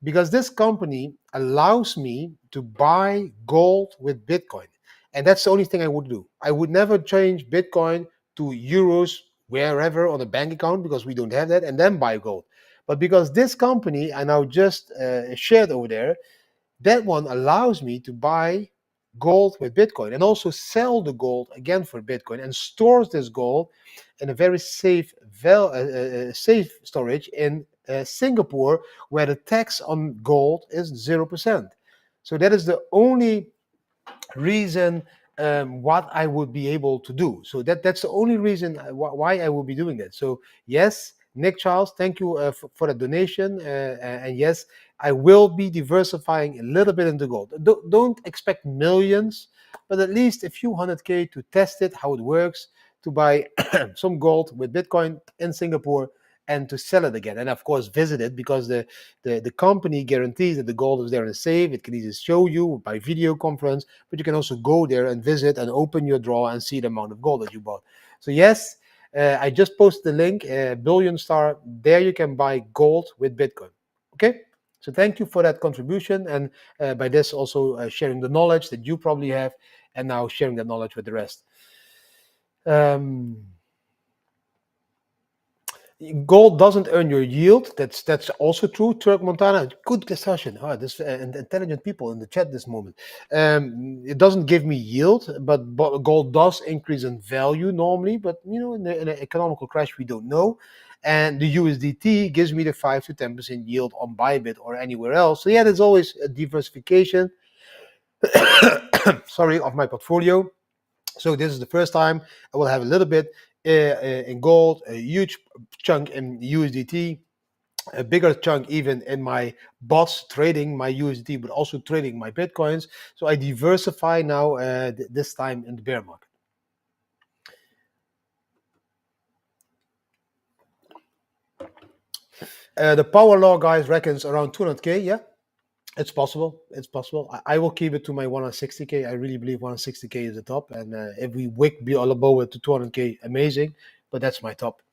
Because this company allows me to buy gold with Bitcoin. And that's the only thing I would do. I would never change Bitcoin to euros wherever on a bank account because we don't have that and then buy gold. But because this company I now just shared over there, that one allows me to buy gold with Bitcoin and also sell the gold again for Bitcoin and stores this gold in a very safe storage in Singapore, where the tax on gold is 0%. So that is the only reason what I would be able to do. So that's the only reason why I will be doing that. So yes, Nick Charles, thank you for the donation. And yes, I will be diversifying a little bit into gold. Don't expect millions, but at least a few 100K to test it, how it works, to buy some gold with Bitcoin in Singapore and to sell it again. And of course, visit it, because the company guarantees that the gold is there in a safe. It can either show you by video conference, but you can also go there and visit and open your drawer and see the amount of gold that you bought. So yes, I just posted the link, Billion Star. There you can buy gold with Bitcoin. Okay? So thank you for that contribution, and by this also sharing the knowledge that you probably have, and now sharing that knowledge with the rest. Gold doesn't earn your yield. That's also true. Turk Montana, good discussion. This intelligent people in the chat this moment. It doesn't give me yield, but gold does increase in value normally. But in an economical crash, we don't know. And the USDT gives me the 5 to 10% yield on Bybit or anywhere else. So yeah, there's always a diversification. Sorry, of my portfolio. So this is the first time I will have a little bit in gold, a huge chunk in USDT, a bigger chunk even in my bots trading my USDT, but also trading my Bitcoins. So I diversify now this time in the bear market. The power law guys reckons around 200K. Yeah, it's possible. It's possible. I will keep it to my 160K. I really believe 160K is the top. And if we wick be all above it to 200K, amazing. But that's my top.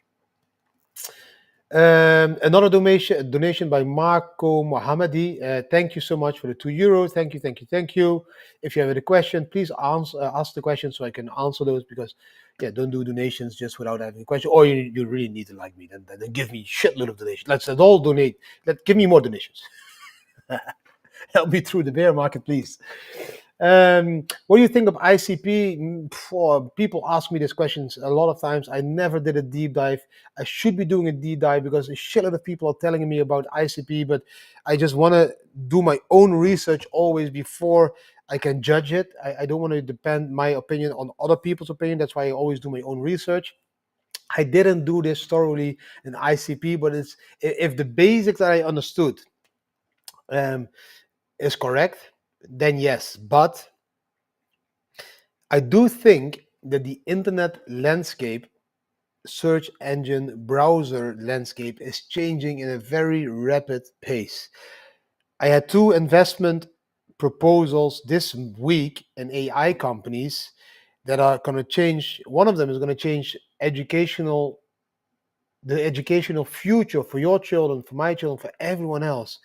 Another donation by Marco Mohammadi. Thank you so much for the €2. Thank you. If you have a question, please ask the question so I can answer those, because don't do donations just without having a question. Or you really need to like me, then give me shitload of donations. Let's all donate. Give me more donations. Help me through the bear market, please. What do you think of ICP? People ask me these questions a lot of times. I never did a deep dive. I should be doing a deep dive, because a shitload of people are telling me about ICP, but I just want to do my own research always before I can judge it. I don't want to depend my opinion on other people's opinion. That's why I always do my own research. I didn't do this thoroughly in ICP, but if the basics that I understood is correct, then yes. But I do think that the internet landscape, search engine browser landscape, is changing in a very rapid pace. I had 2 investment proposals this week in AI companies that are going to change. One of them is going to change the educational future for your children, for my children, for everyone else,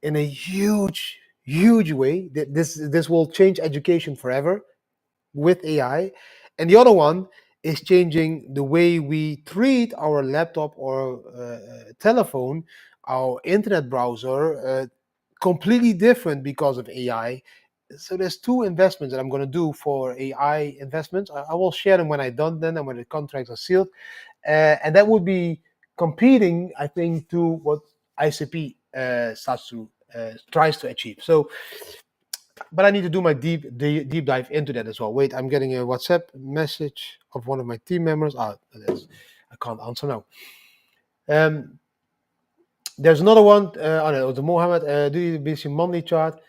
in a huge way. This will change education forever with AI. And the other one is changing the way we treat our laptop or telephone, our internet browser, completely different because of AI. So there's 2 investments that I'm going to do for AI investments. I will share them when I'm done, then, and when the contracts are sealed. And that would be competing, I think, to what ICP tries to achieve. So, but I need to do my deep dive into that as well. Wait, I'm getting a WhatsApp message of one of my team members. I can't answer now. There's another one. No, the Mohammed. Do you see monthly chart?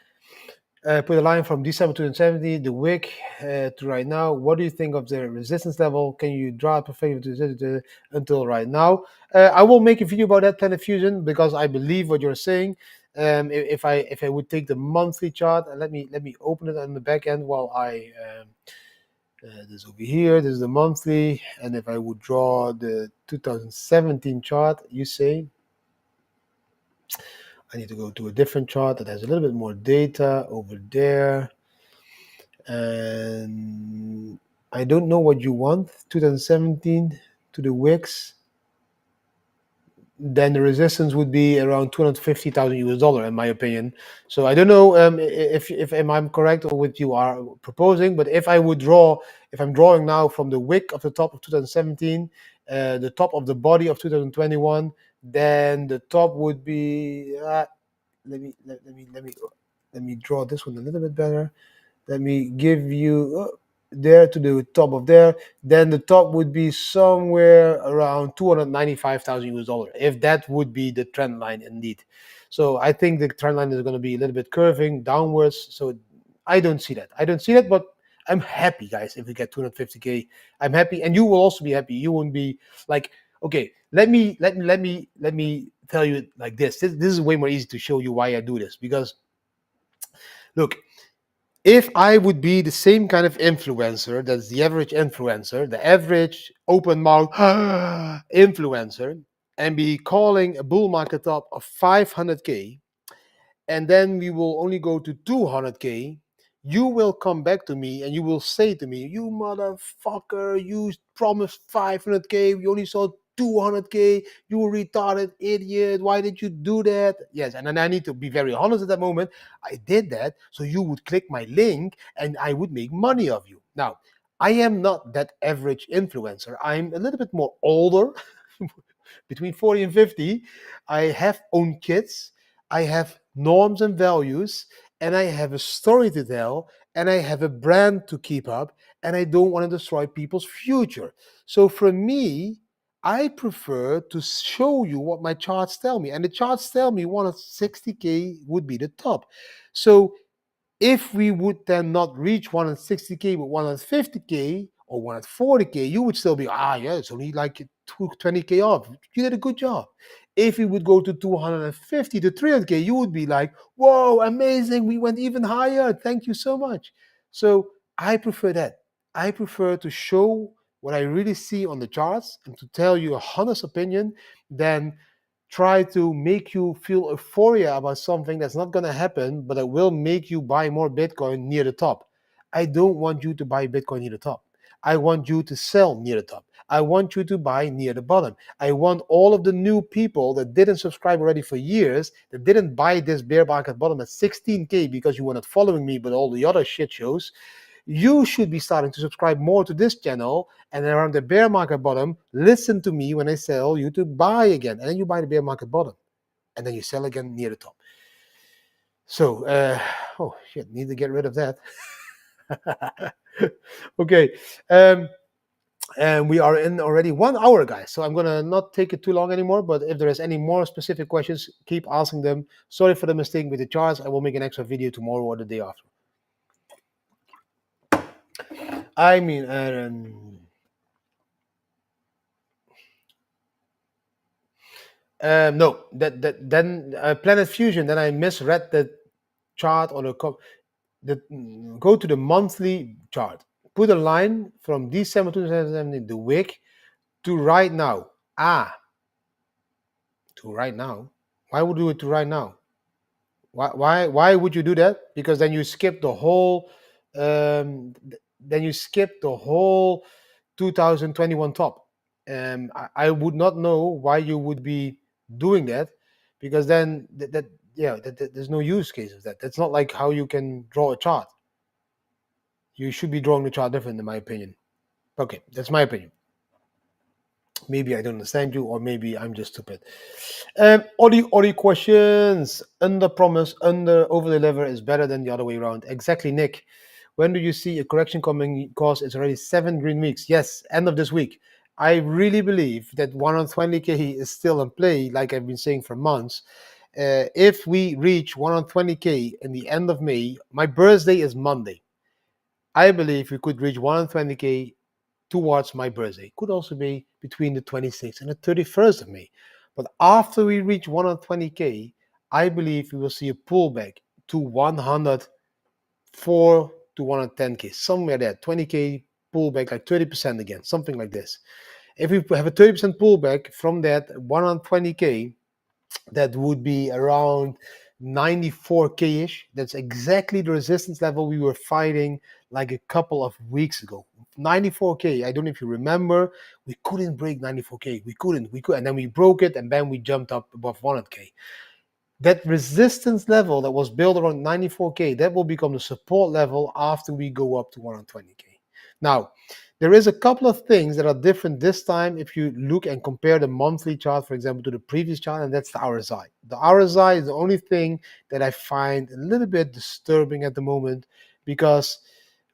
Put a line from December 2017, the wick to right now. What do you think of the resistance level? Can you draw a perspective until right now? I will make a video about that, Planet Fusion, because I believe what you're saying. If I would take the monthly chart, let me open it on the back end while I this over here. This is the monthly, and if I would draw the 2017 chart, you say. I need to go to a different chart that has a little bit more data over there. And I don't know what you want. 2017 to the wicks. Then the resistance would be around $250,000 in my opinion. So I don't know if I'm correct or what you are proposing. But if I'm drawing now from the wick of the top of 2017, the top of the body of 2021, then the top would be. Let me draw this one a little bit better. Let me give you there to the top of there. Then the top would be somewhere around $295,000, if that would be the trend line indeed. So I think the trend line is going to be a little bit curving downwards. So I don't see that. I don't see that, but I'm happy, guys. If we get 250K, I'm happy, and you will also be happy. You won't be like, okay, let me tell you it like this. This is way more easy to show you why I do this, because look, if I would be the same kind of influencer, that's the average influencer, the average open mouth influencer, and be calling a bull market top of 500K, and then we will only go to 200K, you will come back to me and you will say to me, you motherfucker, you promised 500K, we only saw 200K, you retarded idiot, why did you do that? Yes, and then I need to be very honest at that moment. I did that so you would click my link and I would make money of you. Now, I am not that average influencer. I'm a little bit more older, between 40 and 50. I have own kids. I have norms and values, and I have a story to tell, and I have a brand to keep up, and I don't want to destroy people's future. So for me, I prefer to show you what my charts tell me, and the charts tell me 160K would be the top. So if we would then not reach 160K but 150K or 140K, you would still be, yeah, it's only like 20K off. You did a good job. If we would go to 250 to 300K, you would be like, whoa, amazing. We went even higher. Thank you so much. So I prefer that. I prefer to show what I really see on the charts and to tell you a honest opinion than try to make you feel euphoria about something that's not going to happen, but it will make you buy more Bitcoin near the top. I don't want you to buy Bitcoin near the top. I want you to sell near the top. I want you to buy near the bottom. I want all of the new people that didn't subscribe already for years, that didn't buy this bear market bottom at 16K because you were not following me, but all the other shit shows. You should be starting to subscribe more to this channel, and around the bear market bottom, listen to me when I tell you to buy again, and then you buy the bear market bottom, and then you sell again near the top. So, oh shit, need to get rid of that. Okay, and we are in already 1 hour, guys. So I'm gonna not take it too long anymore. But if there is any more specific questions, keep asking them. Sorry for the mistake with the charts. I will make an extra video tomorrow or the day after. I mean, no, that then Planet Fusion. Then I misread the chart or go to the monthly chart. Put a line from December 2017, the wick, to right now. To right now. Why would you do it to right now? Why would you do that? Because then you skip the whole. Then you skip the whole 2021 top. I would not know why you would be doing that, because then there's no use case of that. That's not like how you can draw a chart. You should be drawing the chart different, in my opinion. Okay, that's my opinion. Maybe I don't understand you, or maybe I'm just stupid. Ori questions. Under promise, over deliver is better than the other way around. Exactly, Nick. When do you see a correction coming? Because it's already 7 green weeks. Yes, end of this week. I really believe that 120K is still in play, like I've been saying for months. If we reach 120K in the end of May, my birthday is Monday. I believe we could reach 120K towards my birthday. Could also be between the 26th and the 31st of May. But after we reach 120K, I believe we will see a pullback to 104 to 110K, somewhere there, 20K pullback, like 30% again, something like this. If we have a 30% pullback from that 120K, that would be around 94K-ish. That's exactly the resistance level we were fighting like a couple of weeks ago. 94K, I don't know if you remember, we couldn't break 94K. We couldn't, and then we broke it, and then we jumped up above 100K. That resistance level that was built around 94K, that will become the support level after we go up to 120K. Now, there is a couple of things that are different this time if you look and compare the monthly chart, for example, to the previous chart, and that's the RSI. The RSI is the only thing that I find a little bit disturbing at the moment, because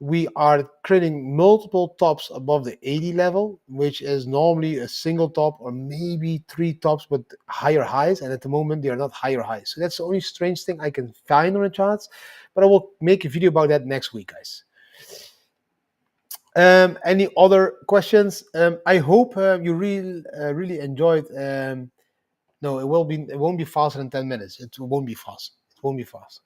we are creating multiple tops above the 80 level, which is normally a single top or maybe three tops with higher highs. And at the moment, they are not higher highs. So that's the only strange thing I can find on the charts. But I will make a video about that next week, guys. Any other questions? I hope you really enjoyed. No, it won't be faster than 10 minutes. It won't be fast. It won't be fast.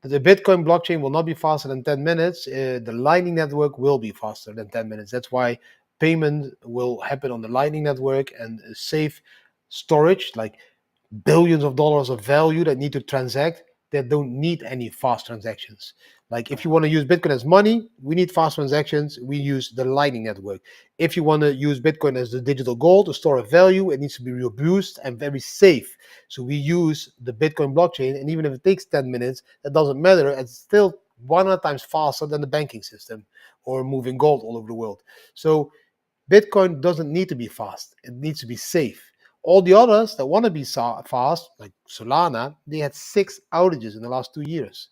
The Bitcoin blockchain will not be faster than 10 minutes. The Lightning Network will be faster than 10 minutes. That's why payment will happen on the Lightning Network, and safe storage, like billions of dollars of value that need to transact, that don't need any fast transactions. Like if you want to use Bitcoin as money, we need fast transactions. We use the Lightning Network. If you want to use Bitcoin as the digital gold, the store of value, it needs to be robust and very safe. So we use the Bitcoin blockchain, and even if it takes 10 minutes, that doesn't matter. It's still 100 times faster than the banking system or moving gold all over the world. So Bitcoin doesn't need to be fast. It needs to be safe. All the others that want to be fast, like Solana, they had 6 outages in the last 2 years.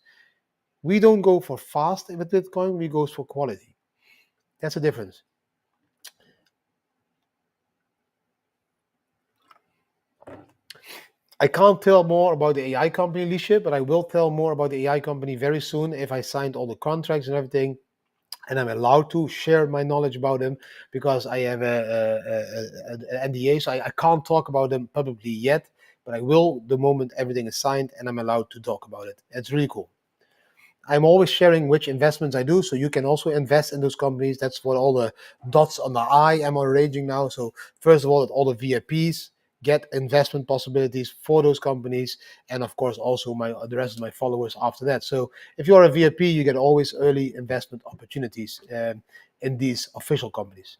We don't go for fast with Bitcoin, we go for quality. That's the difference. I can't tell more about the AI company, Alicia, but I will tell more about the AI company very soon if I signed all the contracts and everything, and I'm allowed to share my knowledge about them because I have an NDA, so I can't talk about them publicly yet, but I will the moment everything is signed and I'm allowed to talk about it. It's really cool. I'm always sharing which investments I do, so you can also invest in those companies. That's what all the dots on the I am arranging now. So first of all the VIPs get investment possibilities for those companies, and of course also the rest of my followers after that. So if you are a VIP, you get always early investment opportunities in these official companies.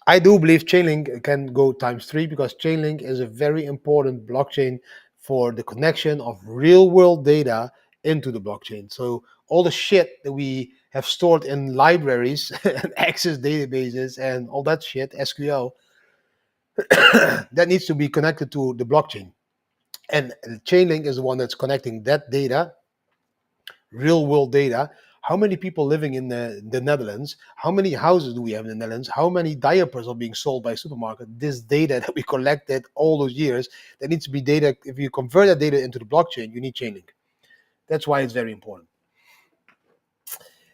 I do believe Chainlink can go ×3 because Chainlink is a very important blockchain for the connection of real world data into the blockchain. So all the shit that we have stored in libraries and access databases and all that shit, SQL, that needs to be connected to the blockchain. And Chainlink is the one that's connecting that data, real world data. How many people living in the Netherlands? How many houses do we have in the Netherlands? How many diapers are being sold by a supermarket? This data that we collected all those years, that needs to be data. If you convert that data into the blockchain, you need Chainlink. That's why it's very important.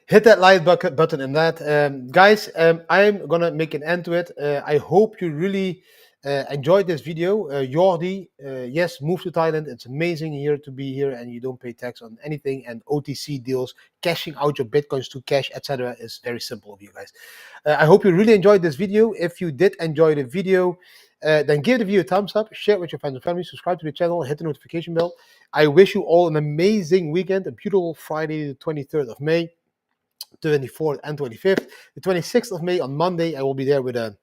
Hit that like button and that. Guys, I'm going to make an end to it. I hope you really enjoyed this video. Jordi, yes, move to Thailand. It's amazing here to be here and you don't pay tax on anything. And OTC deals, cashing out your Bitcoins to cash, etc. is very simple of you guys. I hope you really enjoyed this video. If you did enjoy the video, then give the video a thumbs up, share it with your friends and family, subscribe to the channel, hit the notification bell. I wish you all an amazing weekend, a beautiful Friday, the 23rd of May. 24th and 25th. The 26th of May on Monday, I will be there with a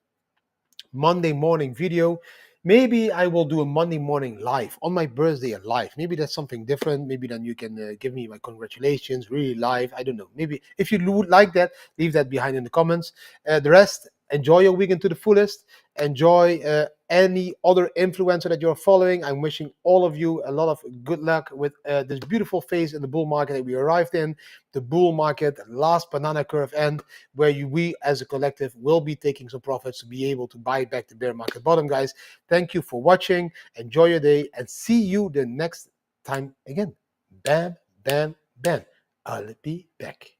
Monday morning video. Maybe I will do a Monday morning live on my birthday live. Maybe that's something different. Maybe then you can give me my congratulations really live. I don't know. Maybe if you would like that, leave that behind in the comments. The rest, enjoy your weekend to the fullest. Enjoy any other influencer that you're following. I'm wishing all of you a lot of good luck with this beautiful phase in the bull market that we arrived in. The bull market, last banana curve end, where we as a collective will be taking some profits to be able to buy back the bear market bottom, guys. Thank you for watching. Enjoy your day and see you the next time again. Bam, bam, bam. I'll be back.